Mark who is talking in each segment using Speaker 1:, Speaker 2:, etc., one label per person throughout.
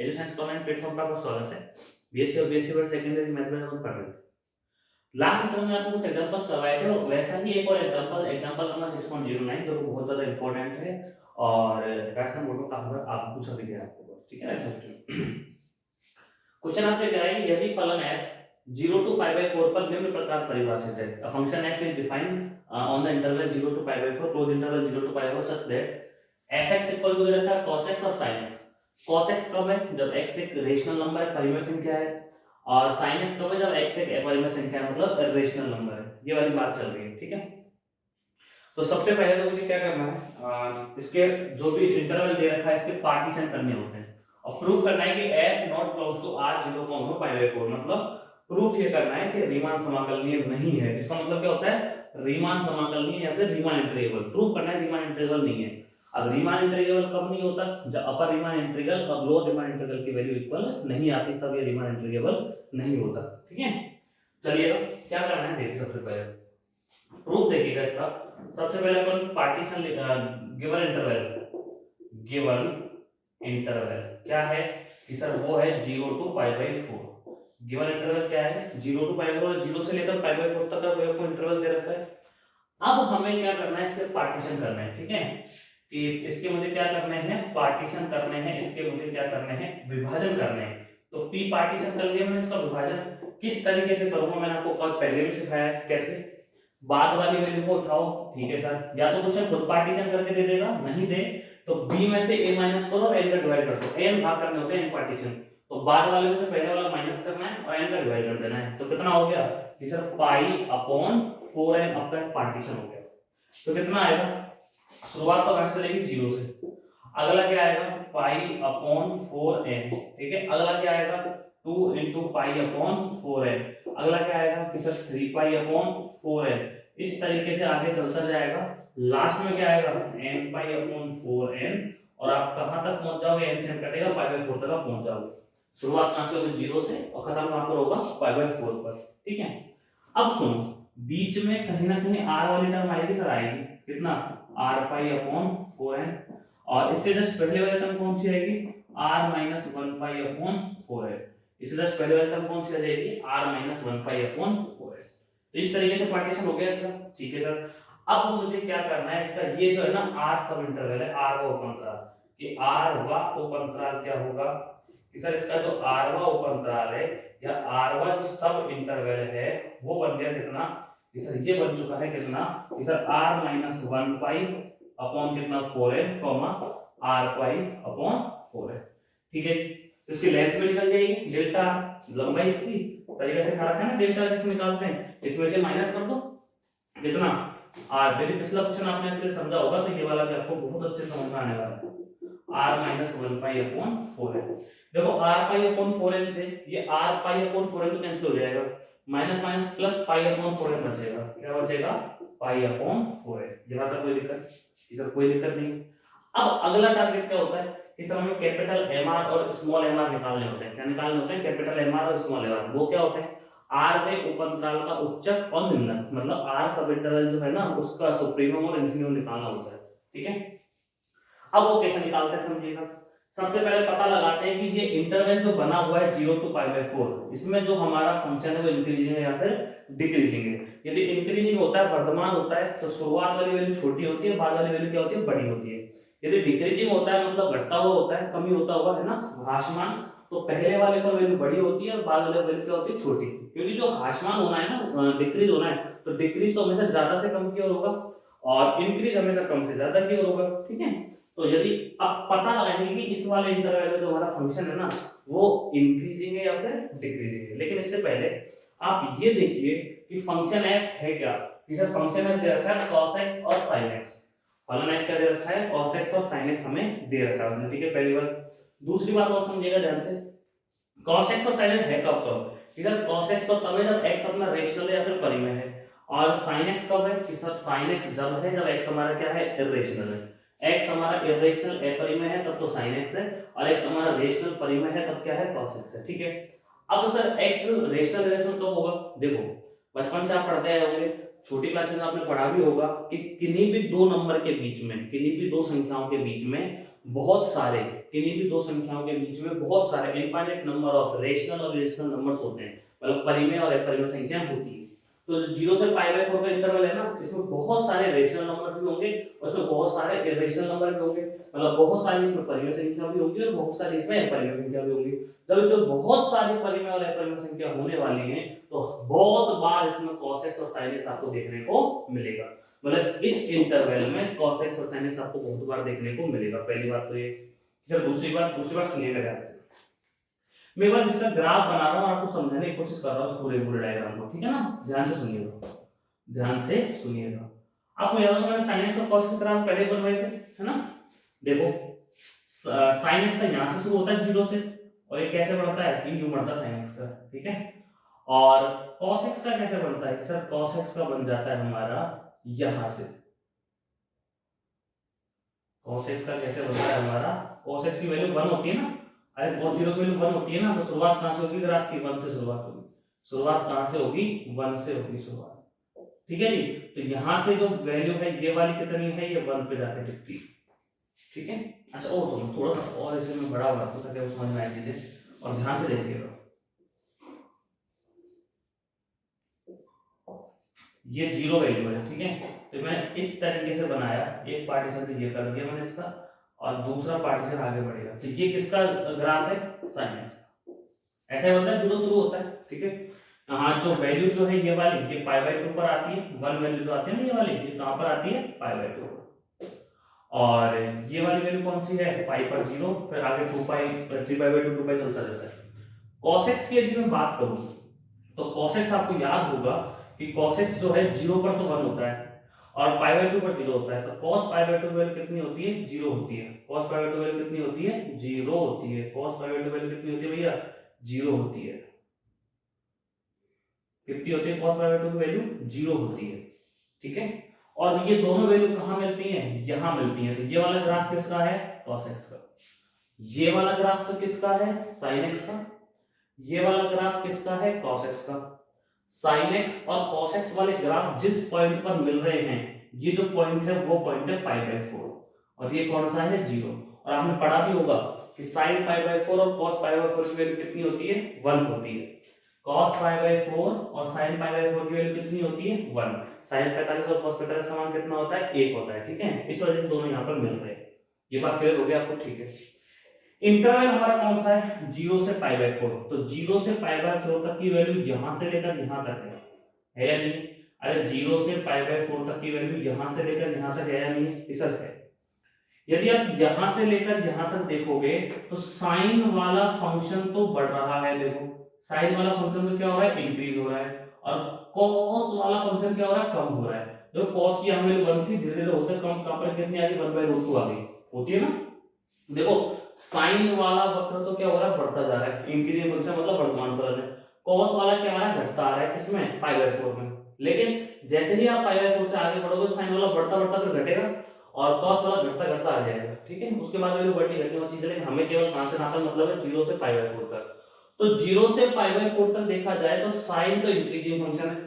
Speaker 1: Education science online platform पर आपका स्वागत है। बीएससी और बीएससी वर्ड सेकेंडरी मैथ में हम पढ़ रहे थे। लास्ट लेक्चर में आपको कुछ एग्जांपल्स करवाए थे और वैसा ही एक और एग्जांपल नंबर 6.09 जो बहुत ज्यादा इंपॉर्टेंट है और राजस्थान बोर्ड में काफी बार आप पूछा भी गया आपको, ठीक है ना। क्वेश्चन आपसे कह रहा है कि यदि फलन f 0 to pi by 4 पर निम्न प्रकार परिभाषित है। A function f is defined on the interval 0 to pi by 4 close interval 0 to pi by 4 such that fx equal to दे रखा है cos x और sin x। cos x कब है? जब x एक रेशनल नंबर है, परिमेय संख्या है, और sin x कब है? जब x एक अपरिमेय संख्या है, मतलब इर्रेशनल नंबर है। ये वाली बात चल रही है, ठीक है। तो सबसे पहले तो मुझे क्या करना है, इसके जो भी इंटरवल दे रखा है इसके पार्टीशन करने होते हैं और प्रूव करना है कि f not close to r 0.4, मतलब प्रूफ ये करना है कि रीमान समाकलनीय नहीं है। इसका मतलब क्या होता है? रीमान समाकलनीय या फिर रीमान इंटीग्रेबल। प्रूफ करना है रीमान इंटीग्रेबल नहीं है। अब रीमान इंटीग्रेबल कब नहीं होता? जब अपर रीमान इंटीग्रल और लोअर रीमान इंटीग्रल की वैल्यू इक्वल नहीं आती, तब ये रीमान इंटीग्रेबल नहीं होता, ठीक है। चलिए क्या करना है देखिए, सबसे पहले प्रूफ देखिएगा इसका। सबसे पहले अपन पार्टीशन गिवन इंटरवल क्या है कि सर वो है 0 to π/4। गिवन इंटरवल क्या है? 0 to π/4, 0 से लेकर π/4 तक का कोई इंटरवल दे रखा है। अब हमें क्या करना है, इसके पार्टीशन करना है, ठीक है। कि इसके मुझे क्या करने हैं? पार्टीशन करने हैं। इसके मुझे क्या करने हैं? विभाजन करने हैं। तो p पार्टीशन कर दिया मैंने, इसका विभाजन किस तरीके से करूंगा मैंने आपको कल पहले भी सिखाया है। कैसे? बाद वाली वैल्यू को उठाओ, ठीक है सर। या तो क्वेश्चन खुद पार्टीशन करके दे देगा, नहीं दे तो b में से a माइनस करो और n का डिवाइड कर दो। n भाग करने होते हैं n पार्टीशन, तो बाद वाले में से पहले वाला माइनस करना है और n का डिवाइड कर देना है। तो कितना हो गया कि सर π/4n आपका पार्टीशन हो गया। तो कितना आएगा? शुरुआत तो कैसे चलेगी? 0 से। अगला क्या आएगा? π/4n, ठीक है। अगला क्या आएगा? 2 × π/4n। अगला क्या आएगा कि सर 3π/4n। इस तरीके से आगे चलता जाएगा। लास्ट में क्या आएगा? n/4n। और आप कहां तक पहुंच जाओगे? n से n कटेगा, π/4 तक आप पहुंच जाओगे। शुरुआत कहां से होगी? 0 से, और खत्म कहां पर होगा? π/4 पर, ठीक है। अब सुनो, बीच में कहीं ना कहीं r वाली टर्म आएगी सर, आएगी। कितना? r/4n। और इससे जस्ट पहले वाली टर्म कौन सी आएगी? r-1/4n। इससे जस्ट पहले वाली टर्म कौन सी आ जाएगी? r-1/4n। तो इस तरीके से पार्टीशन हो गया इसका, ठीक है सर। अब मुझे क्या करना है, इसका ये जो है ना r सब इंटरवल है, r व उपअंतराल, कि r व उपअंतराल क्या होगा कि सर इसका जो r व उपअंतराल है या r व जो सब इंटरवल है वो बन गया कितना कि सर ये बन चुका है कितना कि सर r-1π कितना 4n, r/4n, ठीक है। तो इसकी लेंथ में निकल जाएगी डेल्टा, लंबाई इसकी तरीके से खा रखा है ना, डेल्टा कैसे निकालते हैं, इसमें से माइनस कर दो कितना r। देखिए पिछला क्वेश्चन आपने अच्छे से समझा होगा, तो ये वाला भी आपको बहुत अच्छे से समझ में आने वाला है। r-1π/4n। देखो r/4n से ये r/4n तो कैंसिल हो जाएगा, माइनस माइनस प्लस π/4n बचेगा। क्या बचेगा? π/4n। यहां तक कोई दिक्कत? इधर कोई दिक्कत नहीं। अब अगला टारगेट क्या होता है कि सर हमें कैपिटल mr और स्मॉल mr निकालने होते हैं। क्या निकालने होते हैं? कैपिटल mr और स्मॉल mr। वो क्या होते हैं? r में उपअंतराल का उच्चक और निम्नक, मतलब r सब इंटरवल जो है ना उसका सुप्रीमम और इन्फिनिमम निकालना होता है, ठीक है। अब वो कैसे निकालते हैं समझिएगा। सबसे पहले पता लगाते हैं कि ये इंटरवल जो बना हुआ है 0 to π/4, इसमें जो हमारा फंक्शन है वो इंक्रीजिंग है या फिर डिक्रीजिंग है। यदि इंक्रीजिंग होता है, वर्धमान होता है, तो शुरुआत वाली वैल्यू छोटी होती है, बाद वाली वैल्यू क्या होती है? बड़ी होती है। यदि डिक्रीजिंग होता है मतलब घटता हुआ होता है, कमी होता हुआ है ना, ह्रासमान, तो पहले वाले पर वैल्यू बड़ी होती है और बाद वाले वैल्यू क्या होती है? छोटी। क्योंकि जो ह्रासमान होना है ना, डिक्रीज होना है, तो डिक्रीज तो हमेशा ज्यादा से कम की ओर होगा और इंक्रीज हमेशा कम से ज्यादा की ओर होगा, ठीक है। तो यदि आप पता लगाएंगे कि इस वाले इंटरवल में जो हमारा फंक्शन है ना वो इंक्रीजिंग है या फिर डिक्रीजिंग है, लेकिन इससे पहले आप ये देखिए कि फंक्शन f है क्या। इसे फंक्शन f दे रखा है cos x और sin x। फलन f क्या दे रखा है? cos x और sin x हमें दे रखा है, ठीक है, पहली बात। दूसरी बात और समझिएगा ध्यान से, cos x और sin x है कब? इधर cos x तो तब है जब x अपना रेशनल है या फिर परिमेय है, और sin x कब है कि सर sin x जब है जब x हमारा क्या है? इर्रेशनल है। x हमारा इर्रेशनल अपरिमेय है तब तो sin x है, और x हमारा रेशनल परिमेय है तब क्या है? cos x है, ठीक है। अब सर x रेशनल इर्रेशनल कब होगा? देखो बचपन से आप पढ़ते आए होंगे, छोटी क्लासेस में आपने पढ़ा भी होगा कि किन्हीं भी दो नंबर के बीच में, किन्हीं भी दो संख्याओं के बीच में बहुत सारे किन्हीं भी दो संख्याओं के बीच में बहुत सारे इनफाइनाइट नंबर ऑफ रेशनल और इरेशनल नंबर्स होते हैं, मतलब परिमेय और अपरिमेय संख्याएं होती है। तो जो 0 से π/4 का इंटरवल है ना, इसमें बहुत सारे रेशनल नंबर्स भी होंगे और इसमें बहुत सारे इरेशनल नंबर भी होंगे, मतलब बहुत सारी इसमें परिमेय संख्या भी होगी और बहुत सारी इसमें अपरिमेय संख्या भी होगी। जब इसमें बहुत सारी परिमेय और अपरिमेय संख्या होने वाली है तो बहुत बार इसमें cos x और sin x आपको देखने को मिलेगा, मतलब इस इंटरवल में cos x और sin x आपको बहुत बार देखने को मिलेगा। पहली बात तो ये। चलो दूसरी बात सुनिएगा ध्यान से। मैं एक बार इसका ग्राफ बना रहा हूँ, आपको समझाने की कोशिश कर रहा हूँ पूरे पूरे डायग्राम को, ठीक है ना? ध्यान से सुनिएगा, ध्यान से सुनिएगा। आपको याद होगा मैंने sin x और cos के ग्राफ पहले बनवाए थे, है ना? देखो sin x का यहाँ से शुरू होता है 0 से और ये कैसे बढ़ता है, ये यूं बढ़ता है sin x का, ठीक है? और cos x का कैसे बनता है सर? cos x का बन जाता है हमारा यहां से। cos x का कैसे बनता है हमारा? cos x की वैल्यू 1 होती है ना, अरे cos 0 की वैल्यू 1 होती है ना, तो शुरुआत कहां से होगी ग्राफ की? 1 से शुरुआत होगी। शुरुआत कहां से होगी? 1 से होगी शुरुआत, ठीक है जी? तो यहां से जो वैल्यू है ये वाली कितनी है? ये 1 पे जाके टिकती है, ठीक है? अच्छा और सुनो, थोड़ा सा और इसे मैं बड़ा बनाता हूं ताकि समझ में आए चीजें, और ध्यान से देखिएगा। ये 0 वैल्यू है, ठीक है? तो मैं इस तरीके से बनाया, एक पार्टीशन तो ये कर दिया मैंने इसका और दूसरा पार्टीशन आगे बढ़ेगा, तो ये किसका ग्राफ है? sin x। ऐसा ही होता है, 0 शुरू होता है, ठीक है? हाँ, जो वैल्यू जो है ये वाली, ये π/2 पर आती है, 1 वैल्यू जो आती है ना ये वाली, ये कहां पर आती है? π/2 पर। और ये वाली वैल्यू कौन सी है? पाई पर 0, फिर आगे 2π 3π/2 2π चलता रहता है। cos x की यदि मैं बात करूं तो cos x आपको याद होगा कि cos x जो है 0 पर तो 1 होता है और π/2 पर 0 होता है, तो cos π/2 वैल्यू कितनी होती है? 0 होती है। cos π/2 वैल्यू कितनी होती है? 0 होती है। cos π/2 वैल्यू कितनी होती है भैया? 0 होती है। कितनी होती है cos π/2 की वैल्यू? 0 होती है, ठीक है? और ये दोनों वैल्यू कहां मिलती हैं? यहां मिलती हैं। तो ये वाला ग्राफ किसका है? cos x का। ये वाला ग्राफ तो किसका है? sin x का। ये वाला ग्राफ किसका है? cos x का। sin x और cos x वाले ग्राफ जिस पॉइंट पर मिल रहे हैं, ये जो पॉइंट है वो पॉइंट है π/4 और ये कौन सा है? 0। और आपने पढ़ा भी होगा कि sin π/4 और cos π/4 की वैल्यू कितनी होती है? 1 होती है। cos π/4 और sin π/4 की वैल्यू कितनी होती है? 1। sin 45 और cos 45 का मान कितना होता है? 1 होता है, ठीक है? इस वजह से दोनों यहाँ पर मिल रहे हैं। ये बात क्लियर हो गई आपको? ठीक है। इंटरवल हमारा कौन सा है? 0 से π/4। तो 0 से π/4 तक की वैल्यू यहां से लेकर यहां तक है या नहीं? अरे 0 से π/4 तक की वैल्यू यहां से लेकर यहां तक है या नहीं? इस है। यदि आप यहां से लेकर यहां तक देखोगे तो साइन वाला फंक्शन तो बढ़ रहा है, देखो साइन वाला फंक्शन तो क्या हो रहा है? इंक्रीज हो रहा है, और कॉस वाला फंक्शन क्या हो रहा है? कम हो रहा है। देखो कॉस की यहाँ वैल्यू 1 थी, धीरे धीरे होते कम, कहां पर कितनी आ गई? 1/√2 आ गई, होती है ना? देखो साइन वाला वक्र तो क्या हो रहा है? बढ़ता जा रहा है, इंक्रीजिंग फंक्शन मतलब वर्तमान फलन है। कॉस वाला क्या हो रहा है? घटता आ रहा है, किसमें? π/4 में। लेकिन जैसे ही आप π/4 से आगे बढ़ोगे साइन वाला बढ़ता बढ़ता फिर घटेगा और cos वाला घटता घटता आ जाएगा, ठीक है? उसके बाद वैल्यू बढ़नी घटनी वाली चीज है, लेकिन हमें केवल कहां से कहां तक मतलब है? 0 से π/4 तक। तो 0 से π/4 तक देखा जाए तो sin तो इंक्रीजिंग फंक्शन है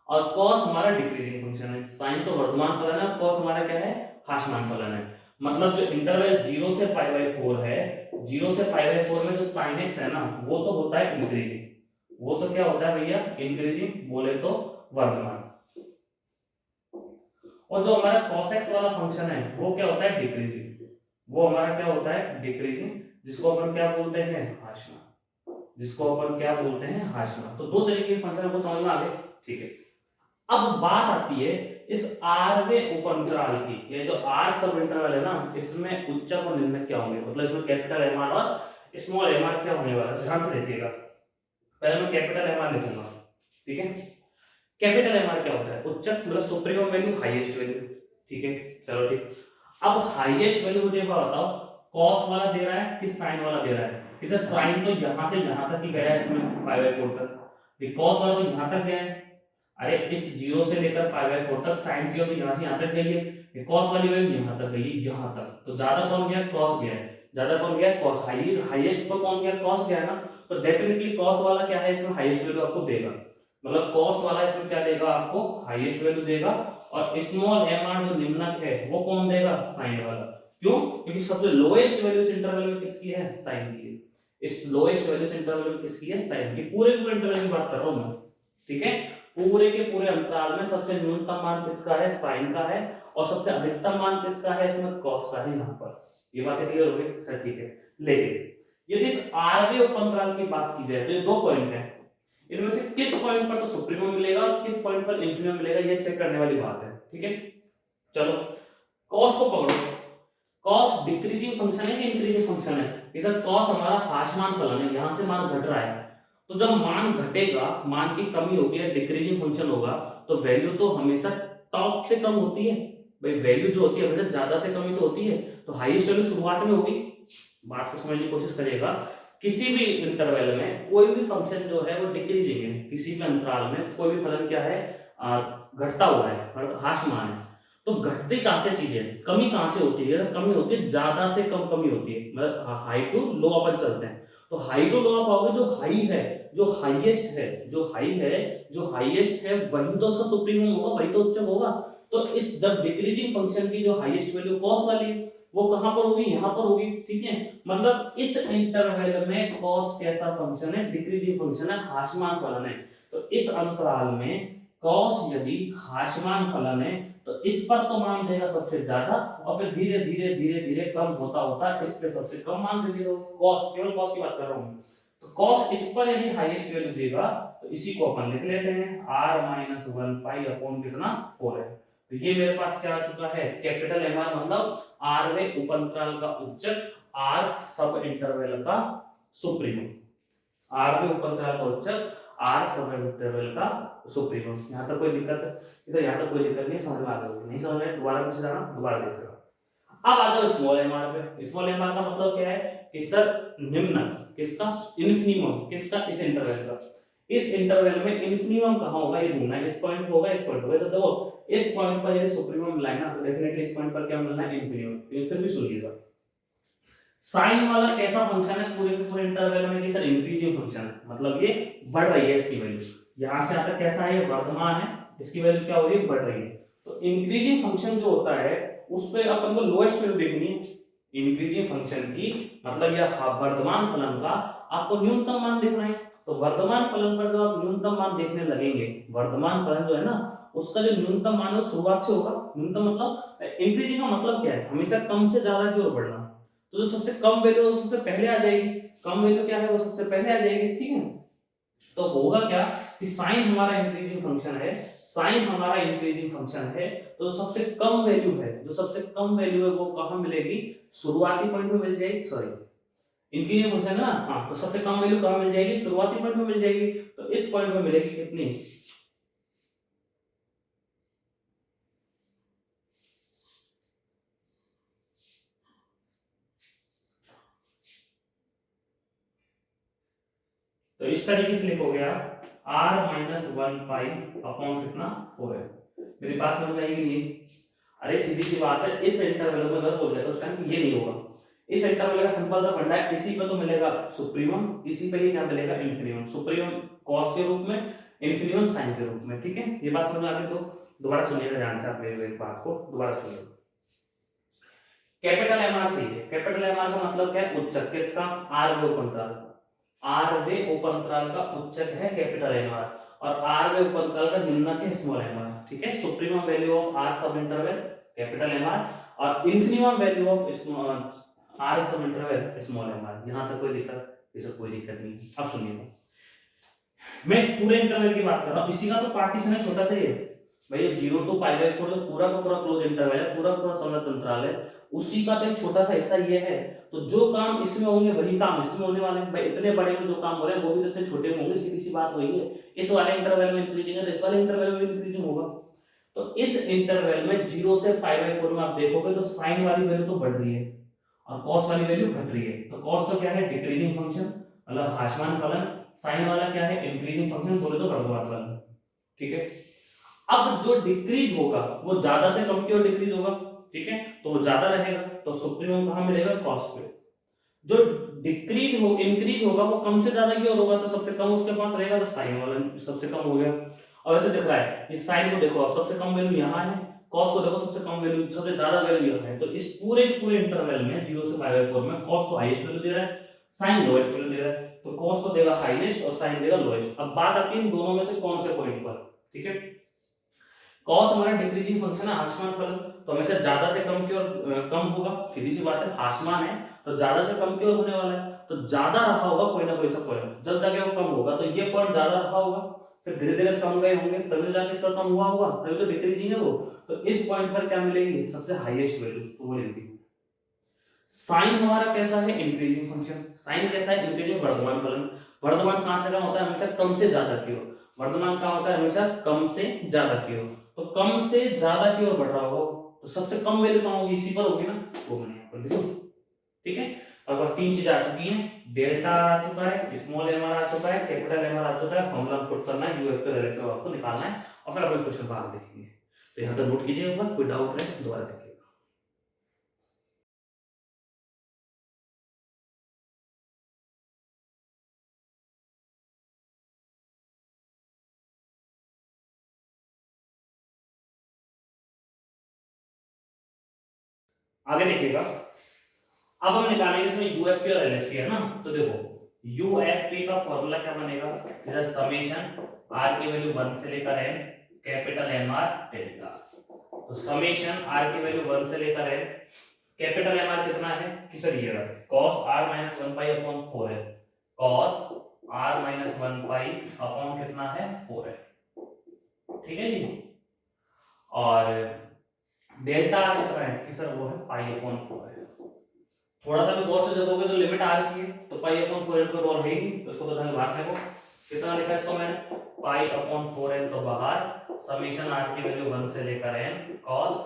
Speaker 1: और cos हमारा डिक्रीजिंग फंक्शन है। sin तो वर्तमान फलन है और cos हमारा क्या है? ह्रासमान फलन है। मतलब जो इंटरवल 0 से π/4 है, 0 से π/4 में जो sin x है ना, वो तो होता है इंक्रीजिंग। वो तो क्या होता है भैया? इंक्रीजिंग, बोले तो वर्तमान। और जो हमारा cos x वाला फंक्शन है वो क्या होता है? डिक्रीजिंग। वो हमारा क्या होता है? डिक्रीजिंग, जिसको अपन क्या बोलते हैं? ह्रासमान। जिसको अपन क्या बोलते हैं? ह्रासमान। तो दो तरीके के फंक्शन को समझ में आ गए, ठीक है? अब बात आती है इस rवें उपअंतराल की। ये जो r सब इंटरवल है ना, इसमें उच्चक और निम्नक क्या होंगे? मतलब इसमें कैपिटल mr और स्मॉल mr क्या होने वाला है? ध्यान से देखिएगा। पहले मैं कैपिटल mr लिखूंगा, ठीक है? कैपिटल mr क्या होता है? उच्चक मतलब सुप्रीमम वैल्यू, हाईएस्ट वैल्यू, ठीक है? चलो ठीक। अब हाईएस्ट वैल्यू मुझे बताओ, cos वाला दे रहा है कि sin वाला दे रहा है? इधर sin तो यहां से यहां तक ही गया है इसमें π/4 तक, ये cos वाला तो यहां तक गया है। अरे इस 0 से लेकर π/4 तक sin की हो तो यहां से यहां तक गई है, ये cos वाली वैल्यू यहां तक गई है, यहां तक। तो ज्यादा कौन गया? cos गया है। ज्यादा कौन गया? cos। हाईएस्ट पर कौन गया? cos गया है ना। तो डेफिनेटली cos वाला क्या है? इसमें हाईएस्ट वैल्यू आपको देगा, मतलब cos वाला इसमें क्या देगा? आपको हाईएस्ट वैल्यू देगा। और स्मॉल mr जो निम्नक है वो कौन देगा? sin वाला। क्यों? क्योंकि सबसे लोएस्ट वैल्यू इस इंटरवल में किसकी है? साइन की है। इस लोएस्ट वैल्यू इस इंटरवल में किसकी है? साइन की। पूरे इंटरवल की बात कर रहा हूं मैं, ठीक है? पूरे के पूरे अंतराल में सबसे न्यूनतम मान किसका है? साइन का है। और सबसे अधिकतम मान किसका है? इसमें कॉस का है। यहाँ पर ये बातें क्लियर हो गई सर? ठीक है। लेकिन यदि इस आरवे उपअंतराल की बात की जाए तो ये दो पॉइंट है, इनमें से किस पॉइंट पर तो सुप्रीमम मिलेगा और किस पॉइंट पर इन्फिनिमम मिलेगा, ये चेक करने वाली बात है। ठीक है, चलो कॉस को पकड़ो। कॉस डिक्रीजिंग फंक्शन है कि इंक्रीजिंग फंक्शन है? इधर कॉस हमारा हाशमान फलन है, यहां से मान घट रहा है। तो जब मान घटेगा, मान की कमी होगी या डिक्रीजिंग फंक्शन होगा, तो वैल्यू तो हमेशा टॉप से कम होती है। भाई वैल्यू जो होती है हमेशा ज्यादा से कमी तो होती है, तो हाईएस्ट वैल्यू शुरुआत में होगी। बात को समझने की कोशिश करिएगा। किसी भी इंटरवल में कोई भी फंक्शन जो है वो डिक्रीजिंग है, किसी भी अंतराल में कोई भी फलन क्या है? घटता हुआ है, ह्रासमान है। तो घटती कहां से चीज है? कमी कहां से होती है? कमी होती है ज्यादा से कम कमी होती है, मतलब हाई टू लो अपन चलते हैं। तो हाई टू लो आप पाओगे, जो हाई है, जो हाईएस्ट है, जो हाई है, जो हाईएस्ट है, वही तो उसका सुप्रीमम होगा, वही तो उच्चक होगा। तो इस जब डिक्रीजिंग फंक्शन की जो हाईएस्ट वैल्यू कॉस वाली है, वो कहां पर होगी? यहां पर होगी। ठीक है, मतलब इस इंटरवल में कॉस कैसा फंक्शन है? डिक्रीजिंग फंक्शन है, हाशमान फलन है। तो इस अंतराल में कॉस यदि हाशमान फलन है तो इस पर तो मान देगा सबसे ज्यादा, और फिर धीरे धीरे धीरे धीरे कम होता होता इस पे सबसे कम मान दे देगा। कॉस, केवल कॉस की बात कर रहा हूं। तो कॉस इस पर यदि हाईएस्ट वैल्यू देगा तो इसी को अपन लिख लेते हैं r-1 पाई अपॉन कितना? 4 है। तो ये मेरे पास क्या आ चुका है? कैपिटल एम आर, मतलब आरवें उपअंतराल का उच्चक, आर सब इंटरवल का सुप्रीमम। आरवें उपअंतराल का उच्चक, आर सब इंटरवल का सुप्रीमम। यहां तक कोई दिक्कत है? इधर यहां तक कोई दिक्कत नहीं, समझ में आ गई? नहीं समझ में दोबारा पूछ जाना, दोबारा देख लेना। अब आ जाओ स्मॉल एम आर पे। स्मॉल एम आर का मतलब क्या है कि सर निम्न किसका? इन्फिनिमम किसका? इस इंटरवल का। इस इंटरवल में इन्फिनिमम कहां होगा ये ढूंढना है। इस पॉइंट पे होगा, इस पॉइंट पे होगा। तो देखो इस पॉइंट पर यदि सुप्रीमम मिला है ना, तो डेफिनेटली इस पॉइंट पर क्या मिलना है? इन्फिनिमम। फिर भी सुनिएगा, साइन वाला कैसा फंक्शन है पूरे के पूरे इंटरवल में? कि सर इंक्रीजिंग फंक्शन है, मतलब ये बढ़ रही है इसकी वैल्यू। यहां से आता कैसा है? ये वर्तमान है, इसकी वैल्यू क्या हो रही है? बढ़ रही है। तो इंक्रीजिंग फंक्शन जो होता है उस पे अपन को लोएस्ट वैल्यू देखनी है। इंक्रीजिंग फंक्शन की मतलब यह वर्तमान फलन का आपको न्यूनतम मान देखना है। तो वर्तमान फलन पर जब आप न्यूनतम मान देखने लगेंगे, वर्तमान फलन जो है ना उसका जो न्यूनतम मान है वो शुरुआत से होगा। न्यूनतम मतलब इंक्रीजिंग का मतलब क्या है? हमेशा कम से ज्यादा की ओर बढ़ना। तो जो सबसे कम वैल्यू है सबसे पहले आ जाएगी, कम वैल्यू क्या है वो सबसे पहले आ जाएगी। ठीक है, तो होगा क्या कि साइन हमारा इंक्रीजिंग फंक्शन है, साइन हमारा इंक्रीजिंग फंक्शन है, तो सबसे कम वैल्यू है, जो सबसे कम वैल्यू है वो कहां मिलेगी? शुरुआती पॉइंट में मिल जाएगी। सॉरी, इंक्रीजिंग फंक्शन है ना, हाँ, तो सबसे कम वैल्यू कहां मिल जाएगी? शुरुआती पॉइंट में मिल जाएगी। तो इस पॉइंट में मिलेगी कितनी? तो इस तरीके से लिखोगे आप r-1 पाई अपॉन कितना? 4 है। मेरी बात समझ में आएगी नहीं? अरे सीधी सी बात है, इस इंटरवल में अगर बोल जाता उस टाइम ये नहीं होगा। इस इंटरवल का सिंपल सा फंडा है, इसी पे तो मिलेगा सुप्रीमम, इसी पे ही क्या मिलेगा? इन्फिनिमम। सुप्रीमम कॉस के रूप में, इन्फिनिमम साइन के रूप में। ठीक है, ये बात समझ में आ गई? तो दोबारा सुनिएगा ध्यान से, आप मेरी बात को दोबारा सुनिएगा। कैपिटल एम आर चाहिए। कैपिटल एम आर का मतलब क्या है? उच्चक किसका? आरवे उपअंतराल का। आरवे उपअंतराल का उच्चक है कैपिटल एम आर, और आरवे उपअंतराल का निम्नक है स्मॉल एम आर। ठीक है, supremum value of R sub interval capital M R, और infimum value of R sub interval small M R. यहां तक कोई दिक्कत? इससे कोई दिक्कत नहीं। अब सुनिएगा, मैं इस पूरे इंटरवल की बात कर रहा हूं, इसी का तो पार्टीशन है छोटा सा ये। भाई 0 to π/4 जो पूरा का पूरा क्लोज इंटरवल है, पूरा पूरा सममित अंतराल है, उसी का तो एक छोटा सा हिस्सा ये है। तो जो काम इसमें होंगे वही काम इसमें होने वाले हैं। भाई इतने बड़े में जो काम हो रहे हैं वो भी इतने छोटे में होंगे, सीधी सी बात वही है। इस वाले इंटरवल में इंक्रीजिंग है तो इस वाले इंटरवल में इंक्रीजिंग होगा। तो इस इंटरवल में 0 से π/4 में आप देखोगे तो साइन वाली वैल्यू तो बढ़ रही है और कॉस वाली वैल्यू घट रही है। तो कॉस तो क्या है? डिक्रीजिंग फंक्शन, मतलब हाशमान फलन। साइन वाला क्या है? इंक्रीजिंग फंक्शन, बोले तो बढ़ोतरी फलन। ठीक है, अब जो डिक्रीज होगा वो ज्यादा से कम की ओर डिक्रीज होगा। ठीक है, तो वो ज्यादा रहेगा, तो सुप्रीमम कहां मिलेगा? कॉस पे। जो डिक्रीज हो इंक्रीज होगा वो कम से ज्यादा की ओर होगा, तो सबसे कम उसके पास रहेगा, तो साइन वाला सबसे कम हो गया। और ऐसे दिख रहा है, इस साइन को देखो, अब सबसे कम वैल्यू यहां है, cos को देखो सबसे कम वैल्यू, सबसे ज्यादा वैल्यू यहाँ है, तो इस पूरे के पूरे इंटरवल में 0 से π/4 में cos को हाईएस्ट वैल्यू दे रहा है, sin लोएस्ट वैल्यू दे रहा है, तो cos को देगा हाईएस्ट और sin देगा लोएस्ट। अब बात आती है इन दोनों में से कौन से पॉइंट पर, ठीक है। cos हमारा डिक्रीजिंग फंक्शन है, ह्रासमान फलन, तो हमेशा ज्यादा से कम की ओर कम होगा, सीधी सी बात है, ह्रासमान है तो ज्यादा से कम की ओर होने वाला है, तो ज्यादा रहा होगा कोई ना कोई सा पॉइंट, जब जाके वो कम होगा तो ये पॉइंट ज्यादा रहा होगा, फिर धीरे धीरे कम गए होंगे, तभी जाके इसका कम हुआ होगा, तभी तो डिक्रीजिंग है वो। तो इस पॉइंट पर क्या मिलेगी, सबसे हाईएस्ट वैल्यू, तो वो लिखती है। साइन हमारा कैसा है, इंक्रीजिंग फंक्शन, साइन कैसा है, इंक्रीजिंग, वर्धमान फलन, वर्धमान कहां से कहां होता है, हमेशा कम से ज्यादा की ओर, वर्धमान कहां होता है, हमेशा कम से ज्यादा की ओर, तो कम से ज्यादा की ओर बढ़ रहा हो तो सबसे कम वैल्यू कहां होगी, इसी पर होगी ना, वो मैंने यहां पर लिखा, ठीक है। अब तीन चीजें आ चुकी हैं, डेल्टा आ चुका है, स्मॉल एम आ चुका है, कैपिटल एम आ चुका है, फॉर्मूला पुट करना है, यू वेक्टर एल वेक्टर आपको निकालना है, और फिर आप इस क्वेश्चन बाहर देखेंगे। तो यहां से नोट कीजिए, ऊपर कोई डाउट है दोबारा देखिए। आगे देखिएगा, अब हम निकालेंगे इसमें यूएफपी और एलएफपी है ना, तो देखो यूएफपी का फॉर्मूला क्या बनेगा, जरा समेशन आर की वैल्यू 1 से लेकर n capital M r delta, तो समेशन आर की वैल्यू 1 से लेकर एन कैपिटल एम आर कितना है कि सर ये cos r - 1 पाई अपॉन 4 है, cos r - 1 पाई अपॉन कितना है 4 है, ठीक है जी। और डेल्टा r कितना है कि सर वो है पाई अपॉन 4 है, थोड़ा सा भी गौर से देखोगे तो लिमिट आ रही है, तो पाई अपॉन 4 को रोल है ही, तो उसको तो ढंग से बाहर देखो कितना लिखा है इसको मैंने, पाई अपॉन 4n, तो बाहर समेशन r की वैल्यू 1 से लेकर n cos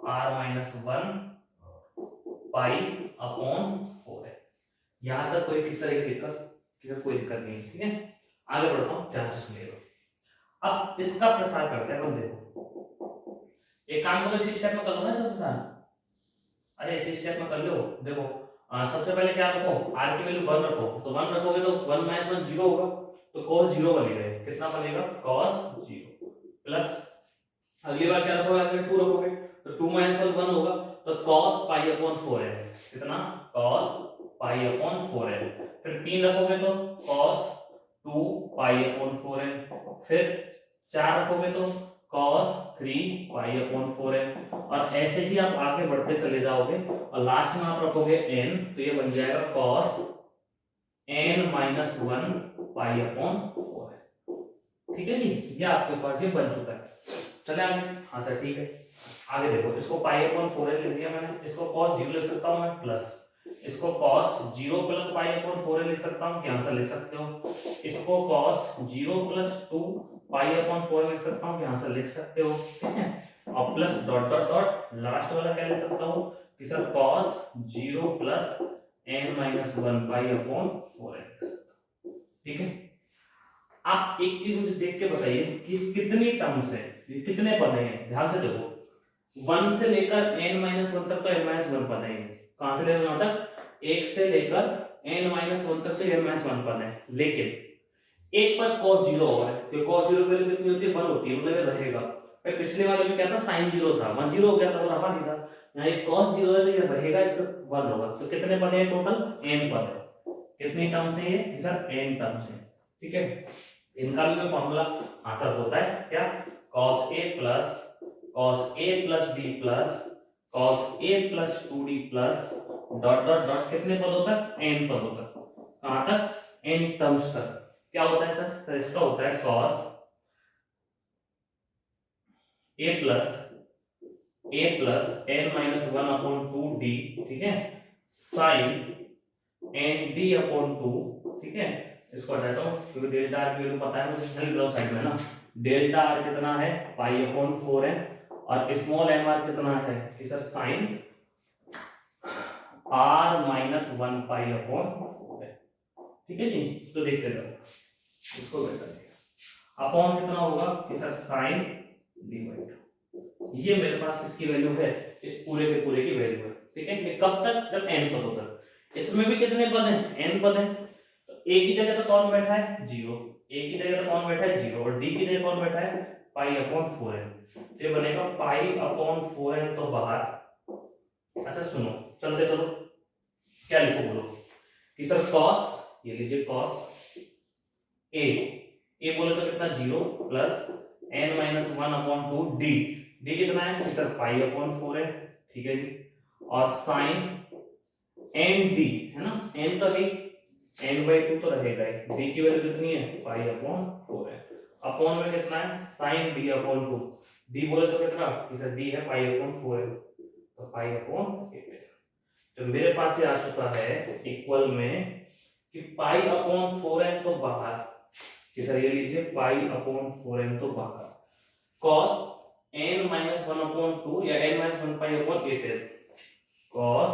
Speaker 1: r - 1 pi upon 4 है। यहां तक कोई किस तरह की दिक्कत, कोई दिक्कत नहीं, ठीक है। आगे बढ़ता हूं, ध्यान से सुनिएगा। अब इसका प्रसार करते हैं, देखो एक काम करो, इसी स्टेप में कर लो ना इसका प्रसार, अरे इसी स्टेप में कर लो। देखो सबसे पहले क्या रखो, r की वैल्यू 1 रखो, तो 1 रखोगे तो 1 - 1 0 होगा, तो cos 0 बनेगा, कितना बनेगा cos 0 प्लस अगली बार क्या रखोगे, अगले 2 रखोगे तो 2 - 1 1 होगा, तो cos पाई अपॉन 4 है, कितना cos पाई अपॉन 4 है, फिर 3 रखोगे तो cos 2 पाई अपॉन 4 है, फिर 4 रखोगे तो cos 3 पाई अपॉन 4 है, और ऐसे ही आप आगे बढ़ते चले जाओगे और लास्ट में आप रखोगे n, तो ये बन जाएगा cos n - 1 पाई अपॉन 4 है, ठीक है जी। ये आपके पास ये बन चुका है, चले आगे, हाँ सर ठीक है। आगे देखो, इसको पाई अपॉन 4n लिख दिया मैंने, इसको cos 0 लिख सकता हूं मैं, प्लस इसको cos 0 plus pi upon 4n लिख सकता हूं, क्या आंसर लिख सकते हो, इसको cos 0 प्लस 2 पाई अपॉन 4 लिख सकता हूं, क्या आंसर लिख सकते हो, ठीक है। और plus dot dot dot last वाला क्या लिख सकता हूं कि sir cos 0 plus n - 1 pi upon 4n लिख सकता हूं, ठीक है। आप एक चीज मुझे देख के बताइए कि कितनी टर्म्स है, ये कितने पद हैं, ध्यान से देखो, 1 से लेकर n - 1 तक तो n - 1 पद है, कहां से लेकर कहां तक, 1 से लेकर n - 1 तक तो n - 1 पद है, लेकिन एक पद cos 0 हो है, तो cos 0 की वैल्यू कितनी होती है, 1 होती है, मतलब ये रहेगा। फिर पिछले वाले में क्या था, sin 0 था, 1 0 हो गया था, वो रहा नहीं था, यहाँ ये cos 0 है तो ये रहेगा, इसका 1 होगा, तो कितने पद है टोटल, n पद है, कितनी टर्म्स है ये सर, n टर्म्स है, ठीक है। इनका भी फॉर्मूला आंसर होता है क्या, cos a plus d plus cos a plus 2d plus dot dot dot कितने पदों तक, n पदों तक, कहां तक, n टर्म्स तक। क्या होता है सर, तो इसका होता है cos a plus n - 1 upon 2d, ठीक है, sin n d अपॉन 2, ठीक है। इसको हटाता हूं क्योंकि डेल्टा r की वैल्यू पता है मुझे, लिख दो साइड में ना, डेल्टा r कितना है पाई अपॉन 4 है, और स्मॉल m r कितना है कि sir sin r - 1 pi upon 4 है, ठीक है जी। तो देखते जाओ, इसको बेटा अपॉन कितना होगा कि सर sin d/2, ये मेरे पास किसकी वैल्यू है, इस पूरे के पूरे की वैल्यू है, ठीक है। ये कब तक, जब n पदों तक, इसमें भी कितने पद हैं, n पद हैं, तो a की जगह तो कौन बैठा है 0, a की जगह तो कौन बैठा है 0, और d की जगह कौन बैठा है पाई अपॉन 4n, तो ये बनेगा पाई अपॉन 4n तो बाहर। अच्छा सुनो, चलते चलो, क्या लिखो बोलो कि सर cos, ये लीजिए cos ए बोले तो कितना 0 plus n minus 1 upon 2 D, D कितना है कि सर पाई अपॉन 4 है, ठीक है जी, और साइन एन डी है ना, n तो है n बाई 2 तो रहेगा ही, डी की वैल्यू कितनी है पाई अपॉन 4 है, अपॉन में कितना है साइन डी अपॉन 2, डी बोले तो कितना कि सर डी है पाई अपॉन 4 है, तो पाई अपॉन 8 है। तो मेरे पास ये आ चुका है इक्वल में कि पाई अपॉन 4n तो बाहर, कि सर ये लीजिए पाई अपॉन 4n तो बाहर, cos n माइनस 1 अपॉन 2 या n माइनस 1 पाई अपॉन 8 है, cos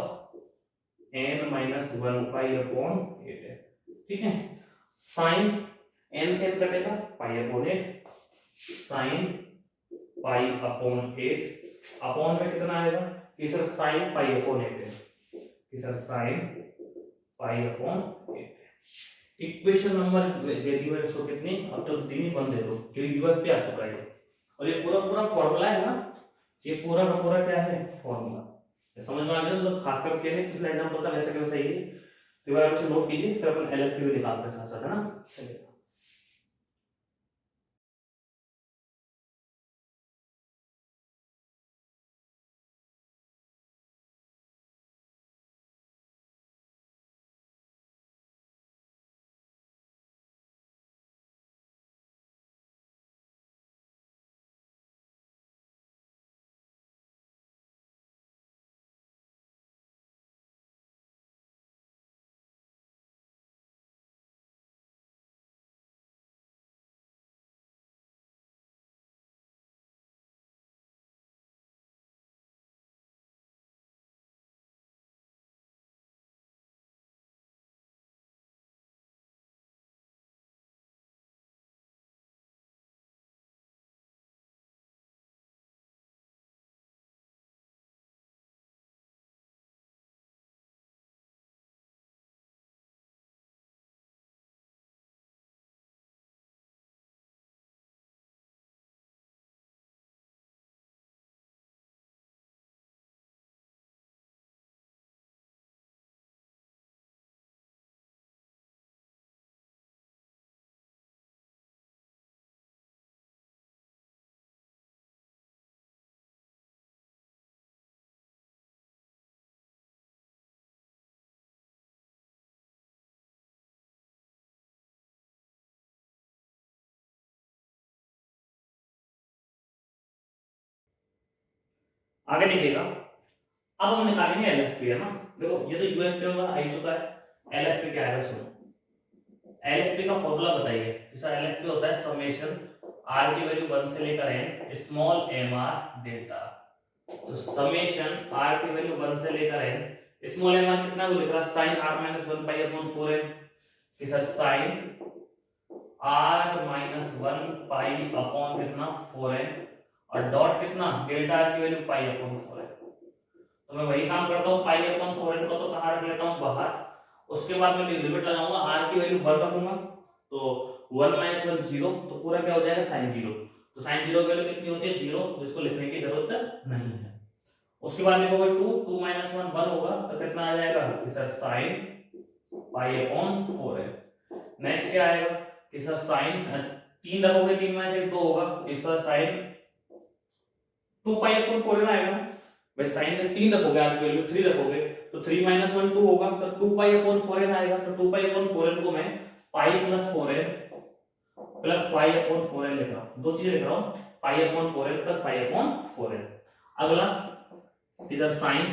Speaker 1: n माइनस 1 पाई अपॉन 8 है, ठीक है, साइन n से n कटेगा पाई upon 8, sign pi upon 8, upon में कितना आएगा कि सर साइन पाई अपॉन 8 है, कि सर साइन पाई अपॉन 8 है। इक्वेशन नंबर दे दी मैंने इसको कितनी, अब तो दी नहीं बंद दे दो क्योंकि गिवन पे आ चुका है, और ये पूरा पूरा फॉर्मूला है ना, ये पूरा का पूरा क्या है फॉर्मूला, समझ में आ गया, तो खास करके पिछला एग्जांपल था वैसे कैसे सही है, तो एक बार आप इसे नोट कीजिए, फिर अपन एलएफपी भी निकालते हैं साथ साथ, है ना, चलिए। आगे देखिएगा, अब हम निकालेंगे एलएफपी, है ना, देखो ये तो यूएफपी होगा आ ही चुका है, एलएफपी क्या आएगा सुनो, एलएफपी का फॉर्मूला बताइए, सर एलएफपी होता है समेशन आर की वैल्यू 1 से लेकर n small M r delta, तो समेशन आर की वैल्यू 1 से लेकर एन स्मॉल एम आर कितना को लिख रहा है sin r - 1 pi upon 4n, कि सर sin r - 1 पाई अपॉन कितना 4n, और डॉट कितना डेल्टा r की वैल्यू पाई अपॉन 4n, तो मैं वही काम करता हूं, पाई अपॉन 4n को तो कहां रख लेता हूं बाहर, उसके बाद मैं लिमिट लगाऊंगा r की वैल्यू 1 रखूंगा, तो 1 - 1 0, तो पूरा क्या हो जाएगा sin 0, तो sin 0 की वैल्यू कितनी होती है 0, जिसको लिखने की जरूरत नहीं है। उसके बाद लिखोगे 2 2 - 1 1 होगा, तो कितना आ जाएगा कि सर sin पाई अपॉन 4 है। नेक्स्ट क्या आएगा कि सर sin 3 रखोगे 3 में से 2 होगा, कि सर sin 2 पाई अपॉन 4 ना आएगा, भाई sin में 3 रखोगे आप वैल्यू 3 रखोगे तो 3 - 1 2 होगा, तो 2 पाई अपॉन 4n आएगा, तो 2 पाई अपॉन 4n को मैं pi plus 4n plus pi upon 4n लिख रहा हूं, दो चीजें लिख रहा हूं, pi upon 4n plus pi upon 4n। अगला इधर sin,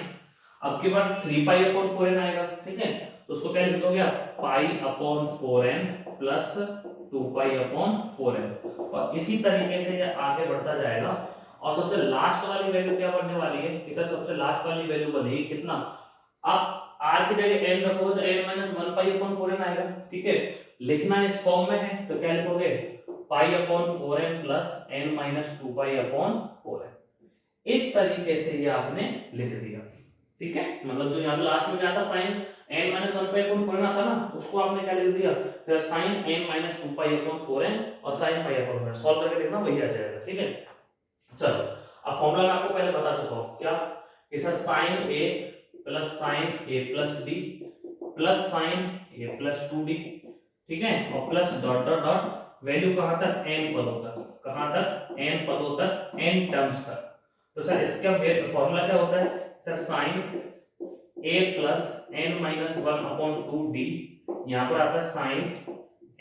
Speaker 1: अब के बाद 3 पाई अपॉन 4n आएगा, ठीक है, तो उसको क्या लिख दोगे आप pi upon 4n plus 2 pi upon 4n, और इसी तरीके से ये आगे बढ़ता जाएगा, और सबसे लास्ट वाली वैल्यू क्या बनने वाली है, इधर सबसे लास्ट वाली वैल्यू बनेगी कितना, आप r की जगह n रखोगे तो n - 1 पाई अपॉन 4n आएगा, ठीक है, लिखना इस फॉर्म में है तो क्या लिखोगे pi upon 4n plus n - 2 pi upon 4n, इस तरीके से ये आपने लिख दिया। ठीक है, मतलब जो यहाँ पे लास्ट में क्या था sine n minus one pi upon four आता ना, उसको आपने क्या लिख दिया, फिर sine n minus two pi upon four n और sine pi upon four, solve करके देखना वही आ जाएगा। ठीक है, चलो अब फॉर्मूला मैं आपको पहले बता चुका हूँ क्या, कि सर साइन ए प्लस साइन ए प्लस डी प्लस साइन ए प्लस टू डी, ठीक है, और plus dot dot dot value कहां तक, n पदों तक, कहां तक, n पदों तक, n टर्म्स तक। तो सर इसका फॉर्मूला क्या होता है sir, sine a plus n minus one upon two d, यहाँ पर आता है sine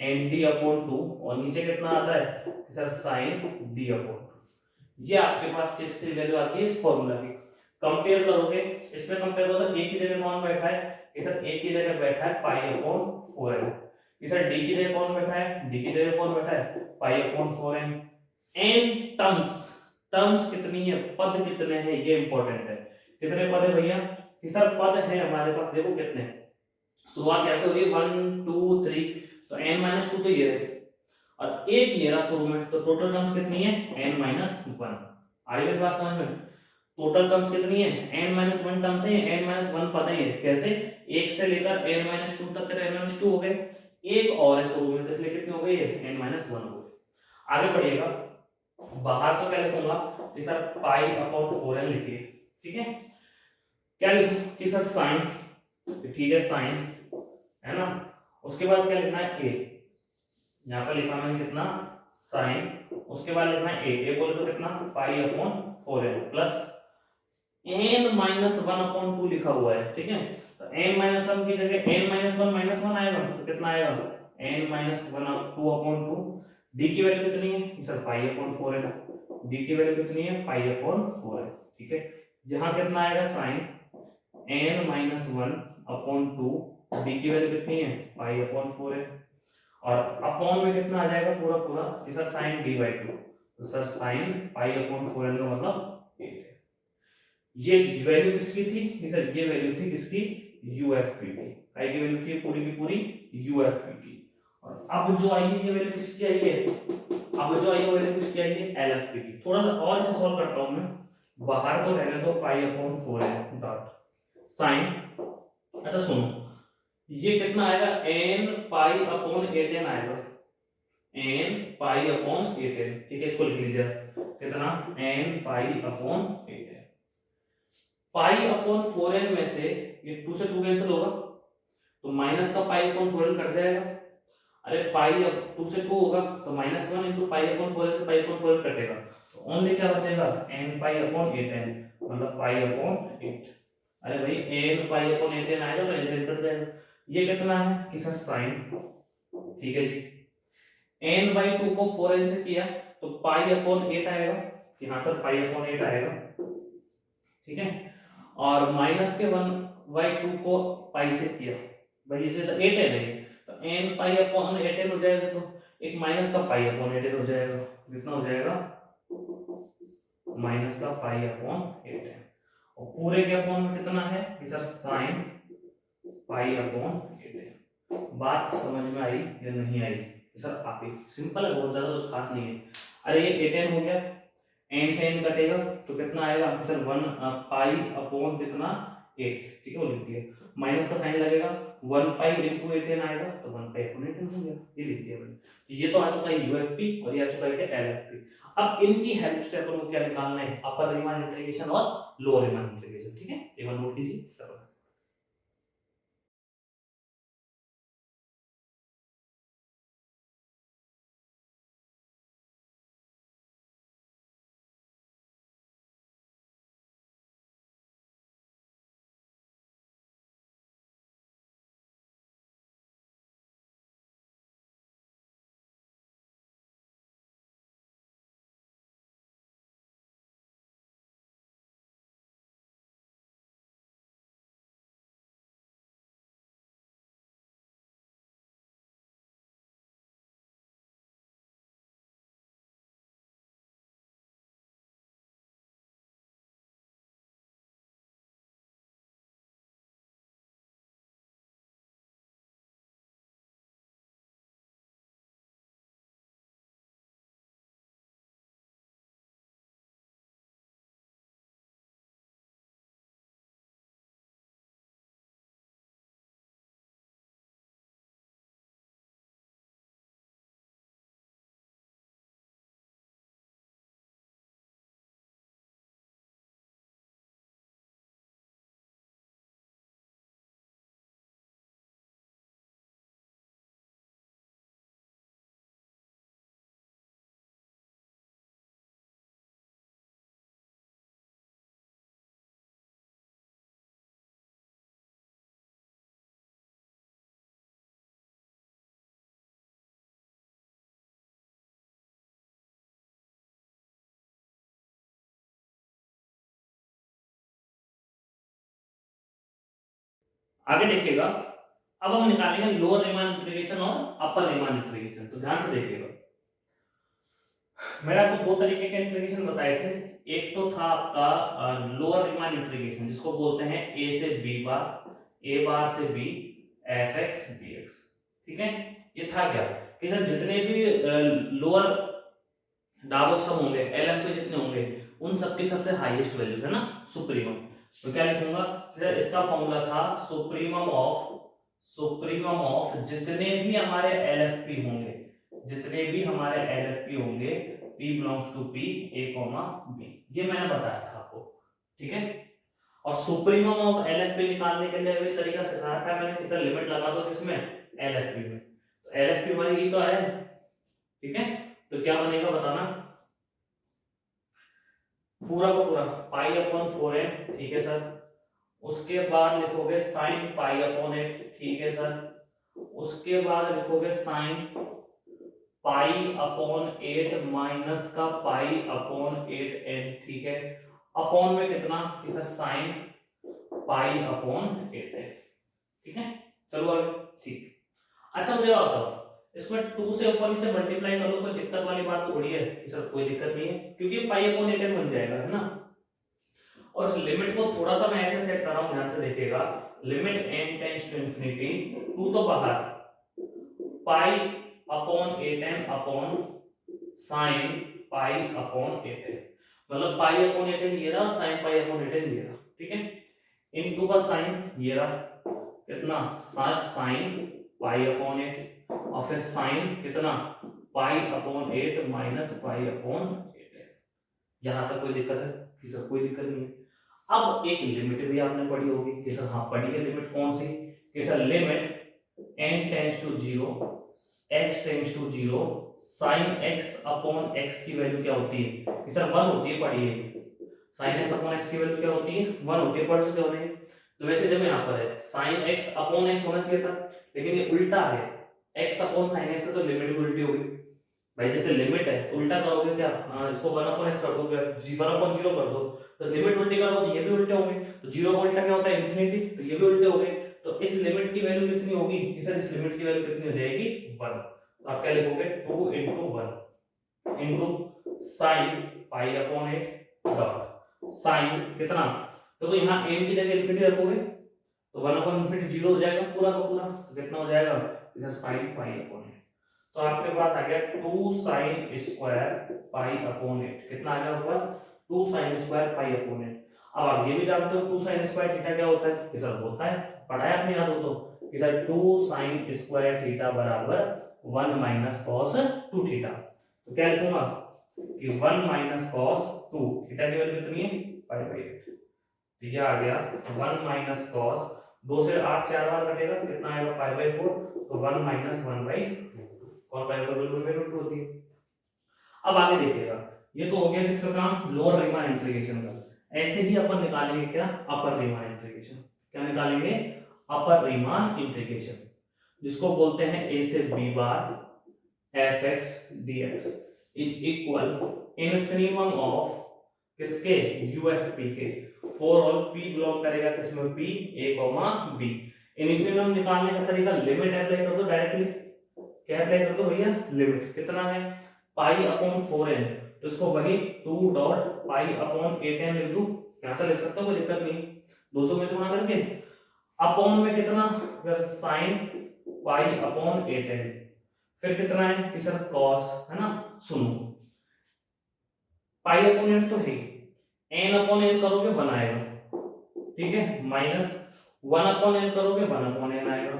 Speaker 1: n d upon two, और नीचे कितना आता है sir sine d upon two. ये आपके पास किसकी वैल्यू आती है इस फॉर्मूला की। कंपेयर करोगे, इसमें कंपेयर करोगे a की जगह कौन बैठा है, ये सर a की जगह बैठा है पाई अपॉन फोर एन, ये सर d की जगह कौन बैठा है, d की जगह कौन बैठा है pi upon four n. N terms, terms कितनी है, पद कितने हैं, ये इंपॉर्टेंट है। कितने पद है भैया, कि सर पद है हमारे पास, देखो कितने, शुरुआत कैसे हो रही है, वन टू थ्री, तो n माइनस टू तो ये है, और एक ये रहा शुरू में, तो टोटल टर्म्स कितनी है n माइनस वन। आई मेरी बात समझ में, टोटल टर्म्स कितनी है n माइनस वन टर्म्स है, n माइनस वन पद है, कैसे, एक से लेकर n माइनस टू तक के n माइनस टू हो गए, एक और है शुरू में, तो इसलिए कितने हो गए ये n माइनस वन हो गए। आगे बढ़िएगा, बाहर तो क्या लिखूंगा, sir pi upon four n लिखिए, ठीक है, क्या लिखूं कि सर साइन, ठीक है साइन, है ना, उसके बाद क्या लिखना है a, यहाँ पे लिखा मैंने कितना साइन, उसके बाद लिखना है a बोले तो कितना pi upon four n plus n minus one upon two लिखा हुआ है, ठीक है, तो n माइनस वन की जगह n माइनस वन आएगा, तो कितना आएगा n minus one two upon two, d की वैल्यू कितनी है sir pi upon four n, d की वैल्यू कितनी है पाई अपॉन फोर एन, ठीक है, यहाँ कितना आएगा sine n minus one upon two, d की वैल्यू कितनी है पाई अपॉन फोर है, और अपॉन में कितना आ जाएगा पूरा पूरा, sir sine d by two, तो sir sine pi upon four n का मतलब 8 है। ये वैल्यू किसकी थी सर, ये वैल्यू थी किसकी, यूएफपी की, आई की वैल्यू थी पूरी की पूरी यूएफपी की, और अब जो आई है ये वैल्यू किसकी आई है, अब जो आई है वैल्यू किसकी आई है एलएफपी की। थोड़ा सा और इसे सॉल्व करता हूं मैं, बाहर तो रहने दो पाई अपॉन फोर है डॉट साइन, अच्छा सुनो, ये कितना आएगा n pi upon eight n आएगा, n pi upon eight n, ठीक है, इसको लिख लीजिए कितना n pi upon eight n, pi upon four n में से ये टू से टू कैंसिल होगा, तो माइनस का pi upon four n cut जाएगा, अरे पाई अब टू से टू होगा तो minus one into pi upon four n से पाई अपॉन फोर एन कटेगा, तो ओनली क्या बचेगा n pi upon eight n, मतलब पाई अपॉन एट, अरे भाई n pi upon eight n आएगा तो n से कट जाएगा, ये कितना है कि सर साइन, ठीक है जी, n बाई टू को फोर एन से किया तो पाई अपॉन एट आएगा, कि हाँ सर पाई अपॉन एट आएगा, ठीक है, और माइनस के वन बाई टू को पाई से किया, भाई इसे तो एट है नहीं, तो n pi upon eight n हो जाएगा, तो एक माइनस का पाई अपॉन एट एन हो जाएगा, कितना हो जाएगा माइनस का पाई अपॉन एट एन, और पूरे के अपॉन में कितना है कि sir sine pi upon eight n. बात समझ में आई या नहीं आई सर, आप ही सिंपल है, बहुत ज्यादा कुछ खास नहीं है। अरे ये एट एन हो गया, एन से एन कटेगा तो कितना आएगा सर वन पाई अपॉन कितना एट, ठीक है, वो लिख दिया, माइनस का साइन लगेगा, one pi into eight n आएगा, तो one pi upon eight n हो गया, ये लिख दिया मैंने। ये तो आ चुका है यूएफपी और ये आ चुका है एलएफपी। अब इनकी हेल्प से अपन को क्या निकालना है, अपर रीमान इंटीग्रेशन और लोअर रीमान इंटीग्रेशन, ठीक है, एक बार नोट कीजिए। आगे देखिएगा, अब हम निकालेंगे लोअर रीमान इंटीग्रेशन और अपर रीमान इंटीग्रेशन। तो ध्यान से देखिएगा, मैंने आपको दो तरीके के इंटीग्रेशन बताए थे। एक तो था आपका लोअर रीमान इंटीग्रेशन जिसको बोलते हैं ए से बी बार, ए बार से b f x d x. ठीक है, ये था क्या कि सर जितने भी लोअर डाबक सम होंगे एल एफ के जितने होंगे उन सबकी सबसे हाईएस्ट वैल्यू है ना सुप्रीमम। तो क्या लिखूंगा, फिर इसका फॉर्मूला था सुप्रीमम ऑफ जितने भी हमारे एलएफपी होंगे, जितने भी हमारे एलएफपी होंगे P belongs to P A, B, ये मैंने बताया था आपको। ठीक है, और सुप्रीमम ऑफ एलएफपी निकालने के लिए भी तरीका सिखाया था मैंने कि सर लिमिट लगा दो किसमें, एलएफपी में। तो एलएफपी वाली ये तो है। ठीक है, तो क्या बनेगा बताना, पूरा का पूरा पाई अपॉन 4n। ठीक है सर, उसके बाद लिखोगे साइन पाई अपॉन 8। ठीक है सर, उसके बाद लिखोगे साइन पाई अपॉन 8 माइनस का पाई अपॉन 8n। ठीक है, अपॉन में कितना कि sir sine pi upon 8n। ठीक है, चलो अभी ठीक। अच्छा मुझे बताओ, इसमें 2 से ऊपर नीचे मल्टीप्लाई कर लो, कोई दिक्कत वाली बात थोड़ी है कि सर कोई दिक्कत नहीं है क्योंकि पाई अपॉन 8n बन जाएगा, है ना। और इस लिमिट को थोड़ा सा मैं ऐसे सेट कर रहा हूं, ध्यान से देखिएगा, limit n tends to infinity, 2 तो बाहर, pi upon 8n upon sine pi upon 8n, मतलब पाई अपॉन 8n ये रहा, साइन पाई अपॉन 8n ये रहा। ठीक है, इनटू का साइन ये रहा, कितना साइन पाई अपॉन 8 और फिर साइन कितना pi upon 8 minus pi upon 8। यहां तक कोई दिक्कत है कि सर कोई दिक्कत नहीं है। अब एक लिमिट भी आपने पढ़ी होगी कि सर हाँ पढ़ी है, लिमिट कौन सी कि sir limit n tends to 0 x tends to 0 sin x upon x की वैल्यू क्या होती है कि सर 1 होती है, पढ़ी है। sin x अपॉन x की वैल्यू क्या होती है, 1 होती है, पढ़ चुके होंगे। तो वैसे जब यहाँ पर है sin x अपॉन x होना चाहिए था, लेकिन ये उल्टा है, x अपॉन sin x से तो लिमिट भी उल्टी होगी भाई। जैसे लिमिट है तो उल्टा करोगे क्या, इसको 1 अपॉन x कर दो, 1 अपॉन 0 कर दो, तो लिमिट उल्टी करोगे तो ये भी उल्टे होंगे। तो 0 का उल्टा क्या होता है, इंफिनिटी, तो ये भी उल्टे हो गए। तो इस लिमिट की वैल्यू कितनी होगी कि सर इस लिमिट की वैल्यू कितनी हो जाएगी 1। तो आप क्या लिखोगे 2 into 1 into sin pi upon 8 dot sine कितना, तो यहाँ n की जगह इंफिनिटी रखोगे तो 1 अपॉन इंफिनिटी 0 हो जाएगा पूरा का पूरा। तो कितना हो जाएगा इधर sin पाई अपॉन 8। तो आपके पास आ गया 2 sin स्क्वायर पाई अपॉन 8। कितना आ गया ऊपर 2 sin स्क्वायर पाई अपॉन 8। अब आप ये भी जानते हो 2 sin स्क्वायर थीटा क्या होता है कि सर होता है, पढ़ाया आपने याद हो तो कि सर 2 sin स्क्वायर थीटा बराबर 1 माइनस cos 2 थीटा। तो क्या लिखूंगा कि 1 माइनस cos 2 थीटा की वैल्यू कितनी है पाई बाई 8। तो ये आ गया 1 माइनस cos 2 से 8 4 बार कटेगा, कितना आएगा पाई बाई 4। तो 1 minus 1 by cos pi by 1 होती है। अब आगे देखिएगा, ये तो हो गया किसका काम, लोअर रीमान इंटीग्रेशन का। ऐसे ही अपन निकालेंगे क्या, अपर रीमान इंटीग्रेशन। क्या निकालेंगे, अपर रीमान इंटीग्रेशन, जिसको बोलते हैं a से b bar f x d x is equal infimum of किसके, यूएफपी के, फॉर ऑल p बिलोंग करेगा किसमें, p a, b। इन्फिनिमम निकालने का तरीका, लिमिट अप्लाई कर दो डायरेक्टली। क्या अप्लाई कर दो भैया, लिमिट कितना है पाई अपॉन 4n, तो इसको वही 2 डॉट पाई अपॉन 8n लिख दूं, यहां से लिख सकता हूं, कोई दिक्कत नहीं। 200 में से गुणा करके अपॉन में कितना, फिर sin पाई अपॉन 8n, फिर कितना है कि सर cos, है ना। सुनो पाई अपॉन 8 तो है, n अपॉन n करोगे 1 आएगा, ठीक है, माइनस 1 अपॉन n करोगे 1 अपॉन n आएगा,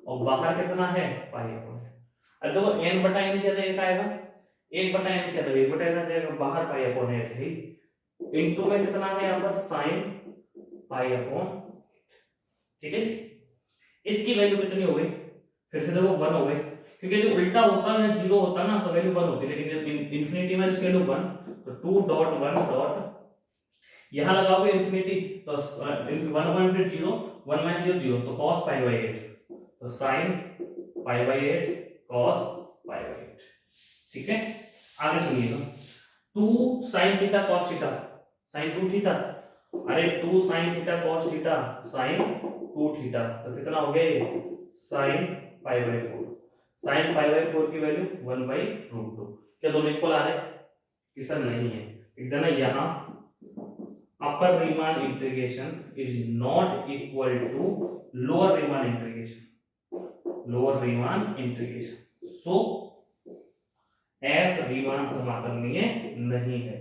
Speaker 1: और बाहर कितना है पाई अपॉन 8। अब देखो n बटा n क्या देगा आएगा, 1 बटा n क्या देगा 1 बटा n आ जाएगा, बाहर पाई अपॉन 8 है, इनटू में कितना है यहाँ पर sin पाई अपॉन। ठीक है, इसकी वैल्यू कितनी हो गई, फिर से देखो 1 हो गई, क्योंकि जो उल्टा होता है 0 होता है ना तो वैल्यू 1 होती है, लेकिन जब इंफिनिटी में इसकी वैल्यू 1, तो 2 डॉट 1 डॉट यहां लगाओगे इंफिनिटी तो 1 1 0 1 0 0, तो cos पाई बाई 8, तो sin pi by 8 cos pi by 8। ठीक है, आगे सुनिएगा, 2 sin theta cos theta sin 2 theta, अरे 2 sin theta cos theta sin 2 theta, तो कितना हो गया ये sin pi by 4। sin pi by 4 की वैल्यू 1/√2। क्या दोनों इक्वल आ रहे? कि सर नहीं है। इधर ना यहाँ upper Riemann integration is not equal to lower Riemann integration. Lower Riemann integration, so f Riemann समाकलनीय नहीं है।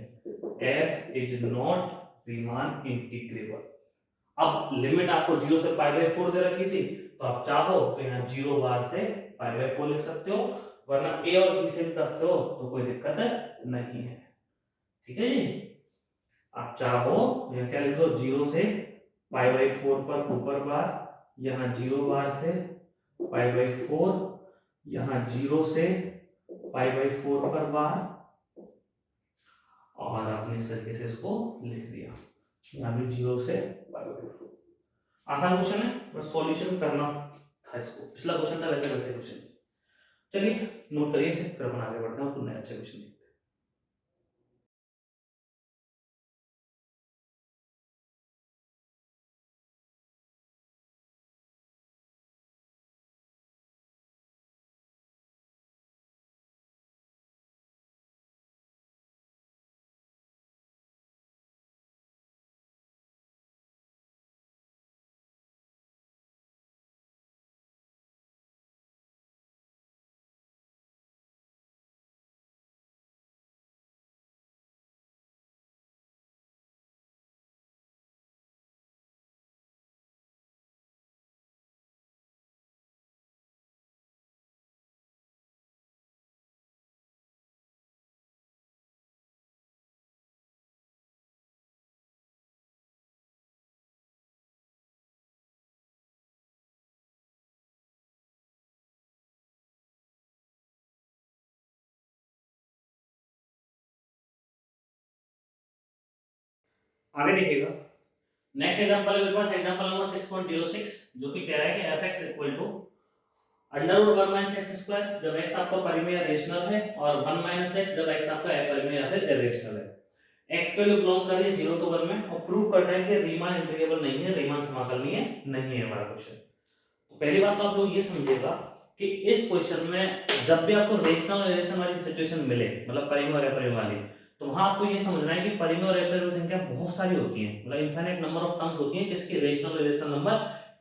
Speaker 1: f is not Riemann integrable. अब लिमिट आपको 0 से पाई बाई 4 दे रखी थी, तो आप चाहो तो यहाँ 0 बार से पाई बाई 4 लिख सकते हो, वरना a और b से भी करते हो तो कोई दिक्कत नहीं है। ठीक है जी, आप चाहो यहाँ क्या लिख दो, 0 से पाई बाई 4 पर ऊपर बार, यहाँ 0 बार से पाई बाई 4, यहाँ 0 से पाई बाई 4 पर बार, और आपने इस तरीके से इसको लिख दिया, यहाँ भी 0 से पाई बाई 4। आसान क्वेश्चन है, बस सॉल्यूशन करना था इसको। पिछला क्वेश्चन था वैसे वैसे क्वेश्चन। चलिए नोट करिए इसे, फिर अपन आगे बढ़ते हैं और नए अच्छे क्वेश्चन। आगे देखिएगा, नेक्स्ट एग्जांपल है मेरे पास एग्जांपल नंबर 6.06, जो कि कह रहा है कि fx equal to under root 1 minus x square जब x आपका परिमेय रेशनल है, और 1 माइनस एक्स जब x आपका अपरिमेय या फिर इरेशनल है। x वैल्यू बिलोंग कर रही है 0 to 1 में, और प्रूव करना है कि रीमान इंटीग्रेबल नहीं है, रीमान समाकलनीय नहीं है हमारा क्वेश्चन। तो पहली बात तो आप लोग ये समझिएगा कि इस क्वेश्चन में जब भी आपको रेशनल और इरेशनल वाली सिचुएशन मिले, मतलब परिमेय और अपरिमेय वाली, तो वहां आपको ये समझना है कि परिमेय और अपरिमेय संख्या बहुत सारी होती है, मतलब इनफाइनाइट नंबर ऑफ टर्म्स होती है किसकी, रेशनल और इरेशनल नंबर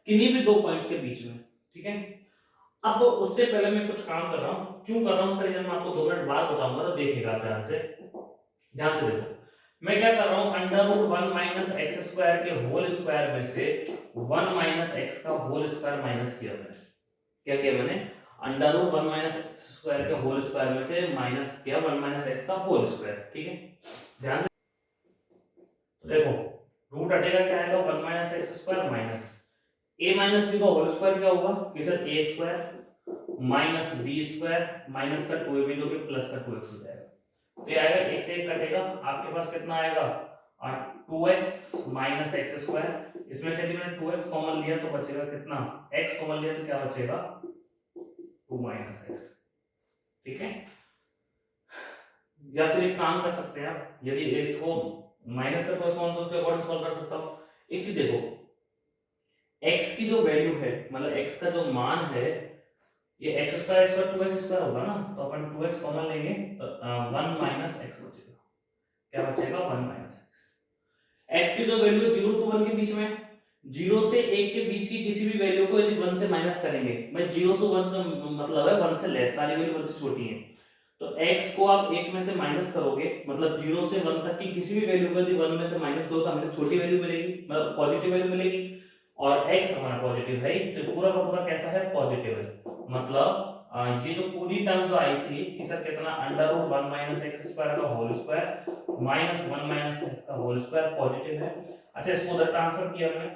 Speaker 1: किन्हीं भी दो पॉइंट्स के बीच में। ठीक है, अब उससे पहले मैं कुछ काम कर रहा हूं, क्यों कर रहा हूं उसका रीजन मैं आपको 2 मिनट बाद बताऊंगा, तो देखिएगा ध्यान से। ध्यान से देखो, मैं क्या कर रहा हूं, under root 1 minus x square के होल स्क्वायर में से 1 माइनस एक्स का होल स्क्वायर माइनस किया मैंने। क्या किया मैंने, under root 1 minus x square के होल स्क्वायर में से माइनस किया 1 माइनस एक्स का होल स्क्वायर। ठीक है, ध्यान से देखो, रूट हटेगा क्या आएगा, 1 minus x square minus a minus b का होल स्क्वायर क्या होगा, कि sir a square minus b square minus का 2ab जो कि प्लस का 2x हो जाएगा। तो ये आएगा, एक से एक कटेगा, आपके पास कितना आएगा, 2x माइनस एक्स स्क्वायर। इसमें से यदि मैंने 2x कॉमन लिया तो बचेगा कितना, x कॉमन लिया तो क्या बचेगा, 2 माइनस एक्स। ठीक है, या फिर एक काम कर सकते हैं आप, यदि इसको माइनस का कोई तो उसके अकॉर्डिंग सॉल्व कर सकता हूं। एक चीज देखो, x की जो वैल्यू है, मतलब x का जो मान है, ये x square square 2x square होगा ना, तो अपन 2x कॉमन लेंगे तो 1 माइनस x बचेगा। क्या बचेगा, 1 माइनस x। x की जो वैल्यू 0 to 1 के बीच में, 0 से 1 के बीच की किसी भी वैल्यू को यदि 1 से माइनस करेंगे, मैं 0 से 1 से मतलब है 1 से लेस, सारी वैल्यू 1 से छोटी है, तो x को आप 1 में से माइनस करोगे, मतलब 0 से 1 तक की किसी भी वैल्यू को यदि 1 में से माइनस करो तो हमें छोटी वैल्यू मिलेगी, मतलब पॉजिटिव वैल्यू मिलेगी, और x हमारा पॉजिटिव है, तो पूरा का पूरा कैसा है, पॉजिटिव है। मतलब ये जो पूरी टर्म जो आई थी कि सर कितना, under root 1 minus x square का whole square minus 1 minus x का होल स्क्वायर पॉजिटिव है। अच्छा, इसको उधर ट्रांसफर किया मैंने,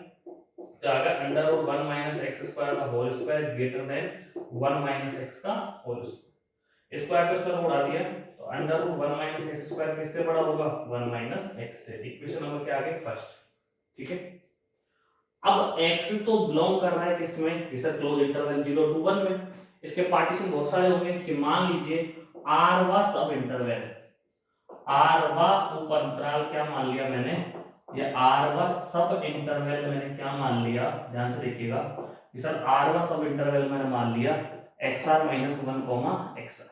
Speaker 1: तो आगे under root 1 minus x square का whole square greater than 1 minus x का होल स्क्वायर। स्क्वायर से स्क्वायर उड़ा दिया, तो under root 1 minus x square किससे बड़ा होगा, 1 माइनस एक्स से। इक्वेशन नंबर क्या आ गई, फर्स्ट। ठीक है, अब x तो बिलोंग कर रहा है किसमें, इस क्लोज इंटरवल 0 to 1 में। इसके पार्टीशन बहुत सारे होंगे, कि मान लीजिए r वा सब इंटरवल, r वा उप अंतराल क्या मान लिया मैंने, ये आरवा सब इंटरवल मैंने क्या मान लिया, ध्यान से देखिएगा कि सर आरवा सब इंटरवल मैंने मान लिया XR माइनस 1 कॉमा XR।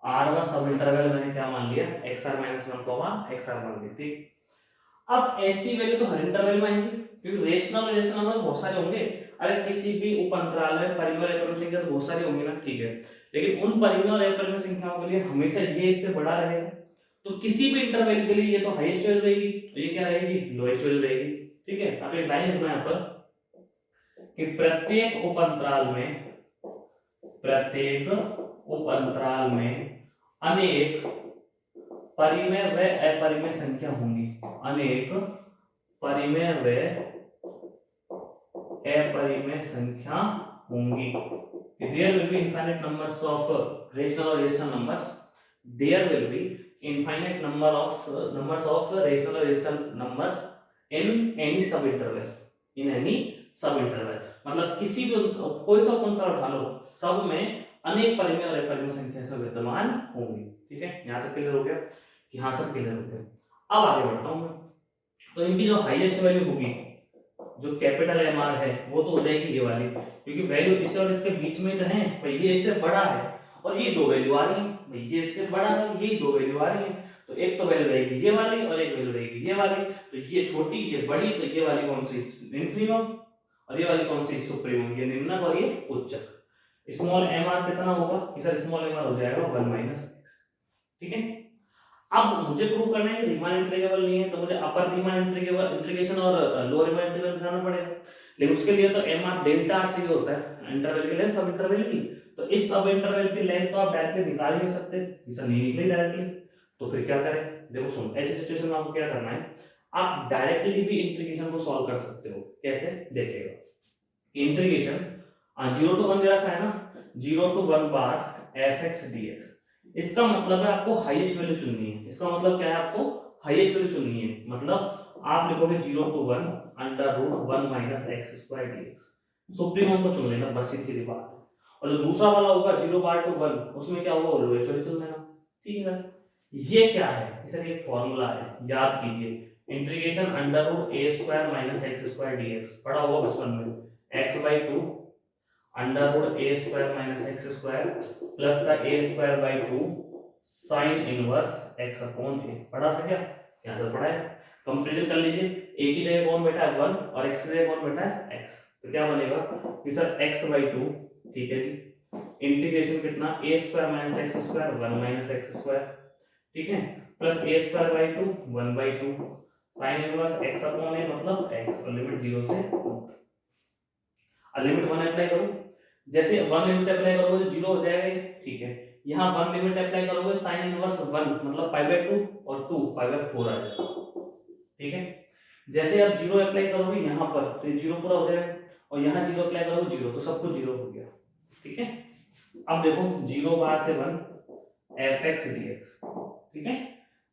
Speaker 1: आरवा सब इंटरवल मैंने क्या मान लिया XR माइनस 1 कॉमा XR मान लिया, ठीक। अब ऐसी वैल्यू तो हर इंटरवल में आएंगी क्योंकि रेशनल और रेशनल नंबर बहुत सारे होंगे। अरे किसी भी उप अंतराल में परिमेय और अपरिमेय संख्या तो बहुत सारी होंगी ना, ठीक है, लेकिन उन परिमेय और अपरिमेय संख्याओं के लिए हमेशा ये इससे बड़ा रहेगा। तो किसी भी इंटरवल के लिए ये तो हाईएस्ट वैल्यू रहेगी, तो ये क्या रहेगी, लोएस्ट वैल्यू रहेगी, ठीक है। अब एक लाइन लिखना है यहाँ पर कि प्रत्येक उप अंतराल में अनेक परिमेय व अपरिमेय संख्या होंगी, अनेक परिमेय व अपरिमेय संख्या होंगी। There will be infinite numbers of rational or irrational numbers. There will be infinite numbers of rational or irrational numbers in any subinterval. In any subinterval. मतलब किसी भी कोई सा अंतराल उठा लो, सब में अनेक परिमेय और अपरिमेय संख्या से विद्यमान होंगी, ठीक है। यहाँ तक क्लियर हो गया कि हाँ सर क्लियर हो गया। अब आगे बढ़ता हूँ मैं। तो इनकी जो हाईएस्ट वैल्यू होगी, जो कैपिटल MR है, वो तो हो जाएगी ये वाली, क्योंकि वैल्यू इससे और इसके बीच में तो है भाई, ये इससे बड़ा है और ये दो वैल्यू आ रही है भाई, ये इससे बड़ा है, ये दो वैल्यू आ रही है, तो एक तो वैल्यू रहेगी ये वाली और एक वैल्यू रहेगी ये वाली। तो ये छोटी ये बड़ी, तो ये वाली कौन सी, इन्फीमम, और ये वाली कौन सी, सुप्रीमम। ये निम्नक और ये उच्चक। स्मॉल MR कितना होगा, सर स्मॉल MR हो जाएगा 1 माइनस x, ठीक है। अब मुझे प्रूव करना है कि रीमान इंटीग्रेबल नहीं है, तो मुझे अपर रीमान इंटीग्रेशन और लोअर रीमान इंटीग्रेशन दिखाना पड़ेगा, लेकिन उसके लिए तो MR डेल्टा R चाहिए होता है इंटरवल के लेंथ, सब इंटरवल की। तो इस सब इंटरवल की लेंथ तो आप डायरेक्टली निकाल ही नहीं सकते, ऐसा नहीं निकली डायरेक्टली, तो फिर क्या करें। देखो सुनो, ऐसी सिचुएशन में आपको क्या करना है, आप डायरेक्टली भी इंटीग्रेशन को सॉल्व कर सकते हो। कैसे, देखिएगा। इंटीग्रेशन 0 to 1 दे रखा है ना, 0 to 1 बार fx dx। इसका मतलब है आपको हाईएस्ट वैल्यू चुननी है। इसका मतलब क्या है, आपको हाईएस्ट वैल्यू चुननी है। मतलब आप लिखोगे 0 to 1 under root 1 minus x square dx। Supremum को चुन लेना, बस सीधी बात है। और जो दूसरा वाला होगा 0 बार टू 1, उसमें क्या होगा, लोएस्ट वैल्यू चुन लेना, ठीक है। ये क्या है, सर ये फॉर्मूला है, याद कीजिए। Integration under root a square minus x square dx पढ़ा होगा बचपन में, x/2 under root a square minus x square plus का a square by 2 sine inverse x upon a। पढ़ा था क्या, यहाँ से पढ़ा है, कंपेरिजन कर लीजिए। a की जगह कौन बैठा है 1 और x की जगह कौन बैठा है x, तो क्या बनेगा कि सर x/2, ठीक है जी, इंटीग्रेशन कितना a square minus x square 1 minus x square, ठीक है, plus a square by 2 1/2 sign inverse x upon a मतलब x, और लिमिट 0 से लिमिट 1 अप्लाई करो। जैसे 1 लिमिट अप्लाई करोगे तो 0 हो जाएगा ये, ठीक है। यहाँ 1 लिमिट अप्लाई करोगे साइन इनवर्स 1 मतलब π/2 और 2 π/4 आ जाएगा, ठीक है। जैसे आप 0 अप्लाई करोगे यहाँ पर तो ये 0 पूरा हो जाएगा, और यहाँ 0 अप्लाई करोगे 0, तो सब कुछ 0 हो गया, ठीक है। अब देखो 0 बार से 1 fx dx, ठीक है।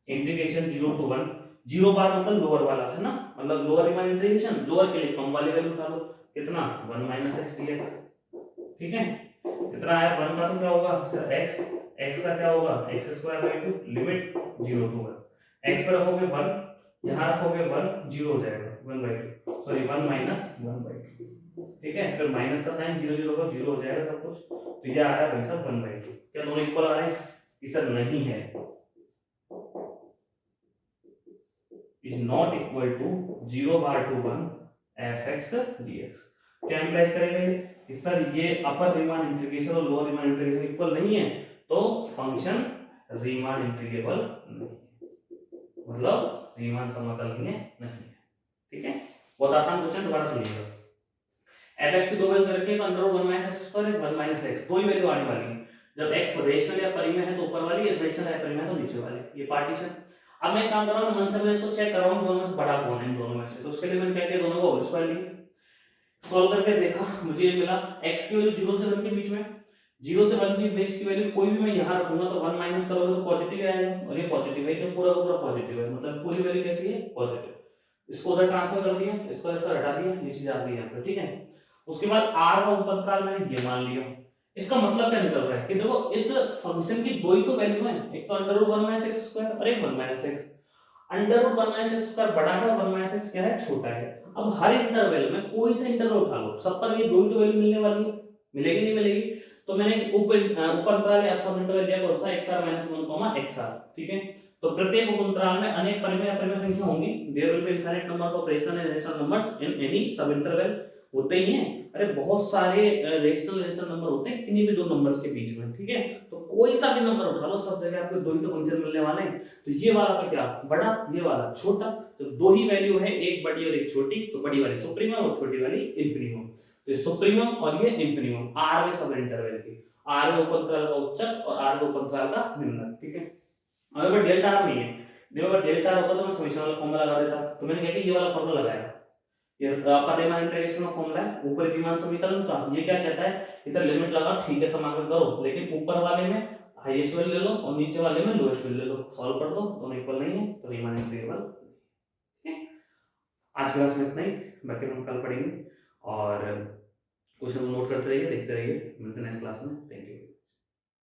Speaker 1: इंटीग्रेशन 0 to 1, 0 बार मतलब लोअर वाला है ना, मतलब लोअर रीमान इंटीग्रेशन, लोअर के लिए कम वाली वैल्यू उठा लो, कितना 1 माइनस एक्स dx, ठीक है। कितना आया 1 का तो क्या होगा सर x का क्या होगा x square by 2 limit 0 to 1, x पर रखोगे 1, यहाँ रखोगे 1, 0 हो जाएगा 1/2, सॉरी 1 माइनस 1/2, ठीक है। फिर माइनस का साइन 0 0 का 0 हो जाएगा सब कुछ, तो ये आ रहा है भाई साहब 1/2। क्या दोनों इक्वल आ रहे हैं, कि सर नहीं है, is not equal to 0 bar to 1 fx dx। क्या इंप्लाइज करेगा ये कि सर ये अपर रीमान इंटीग्रेशन और लोअर रीमान इंटीग्रेशन इक्वल नहीं है, तो फंक्शन रीमान इंटीग्रेबल नहीं है, मतलब रीमान समतलनीय नहीं है, ठीक है। बहुत आसान क्वेश्चन, दोबारा सुनिएगा। fx की दो वैल्यू रखी है तो under root 1 minus x square 1 minus x, दो ही वैल्यू आने वाली है। जब x रेशनल या परिमेय है तो ऊपर वाली, इरेशनल या परिमेय है तो नीचे वाली, ये पार्टीशन। अब मैं काम कर रहा हूं, मन से मैं इसको चेक कर रहा हूं दोनों में से बड़ा कौन है इन दोनों में से, तो उसके लिए मैंने क्या किया, दोनों को होल स्क्वायर लिया, सॉल्व करके देखा, मुझे ये मिला x की वैल्यू 0 से 1 के बीच में, 0 से 1 के बीच की वैल्यू कोई भी मैं यहां रखूंगा तो 1 माइनस करोगे तो पॉजिटिव आएगा, और ये पॉजिटिव है तो पूरा का पूरा पॉजिटिव है, मतलब पूरी वैल्यू कैसी है पॉजिटिव। इसको उधर ट्रांसफर कर दिया, इसको इसको हटा दिया, ये चीज आ गई यहां पे, ठीक है। उसके बाद r का उपअंतराल मैंने ये मान लिया। इसका मतलब क्या निकल रहा है कि देखो इस फंक्शन की दो ही तो वैल्यू है, एक तो under root 1 minus x square और एक 1 minus x. Under root 1 minus x square बड़ा है और 1 माइनस एक्स क्या है, छोटा है। अब हर इंटरवल में कोई सा इंटरवल उठा लो, सब पर ये दो ही तो वैल्यू मिलने वाली है, मिलेगी नहीं मिलेगी। तो मैंने उप अंतराल या अथवा इंटरवल दिया कौन सा, xr - 1 xr, ठीक है। तो प्रत्येक उप अंतराल में अनेक परिमेय अपरिमेय संख्या होंगी। There will be infinite numbers of rational and irrational numbers in any sub interval. होते ही हैं, अरे बहुत सारे रेशनल इरेशनल नंबर होते हैं किन्हीं भी दो नंबर्स के बीच में, ठीक है। तो कोई सा भी नंबर उठा लो, सब जगह आपको दो ही तो फंक्शन मिलने वाले हैं। तो ये वाला तो क्या बड़ा, ये वाला छोटा, तो दो ही वैल्यू है, एक बड़ी और एक छोटी। तो बड़ी वाली सुप्रीमम और छोटी वाली इंफिनिमम। तो ये सुप्रीमम और ये इंफिनिमम आरवे सब इंटरवल की, आरवे उप अंतराल का उच्चक और आरवे उप अंतराल का निम्नक, ठीक है। अगर डेल्टा आर नहीं है, देखो अगर डेल्टा आर होता तो मैं समीकरण वाला फॉर्मूला लगा देता। तो मैंने क्या कि ये वाला फॉर्मूला लगाया, ये परिमाण इंटीग्रेशन का फॉर्मूला है, ऊपर रीमान समीकरण का। ये क्या कहता है, इसे लिमिट लगा ठीक है समाकलन करो, लेकिन ऊपर वाले में हाईएस्ट वैल्यू ले लो और नीचे वाले में लोएस्ट वैल्यू ले लो, सॉल्व कर दो, दोनों इक्वल नहीं है तो रीमान इंटीग्रेबल। ठीक है, आज क्लास में इतना ही, बाकी हम कल पढ़ेंगे। और क्वेश्चन नोट करते रहिए, देखते रहिए, मिलते हैं नेक्स्ट क्लास में। Thank you.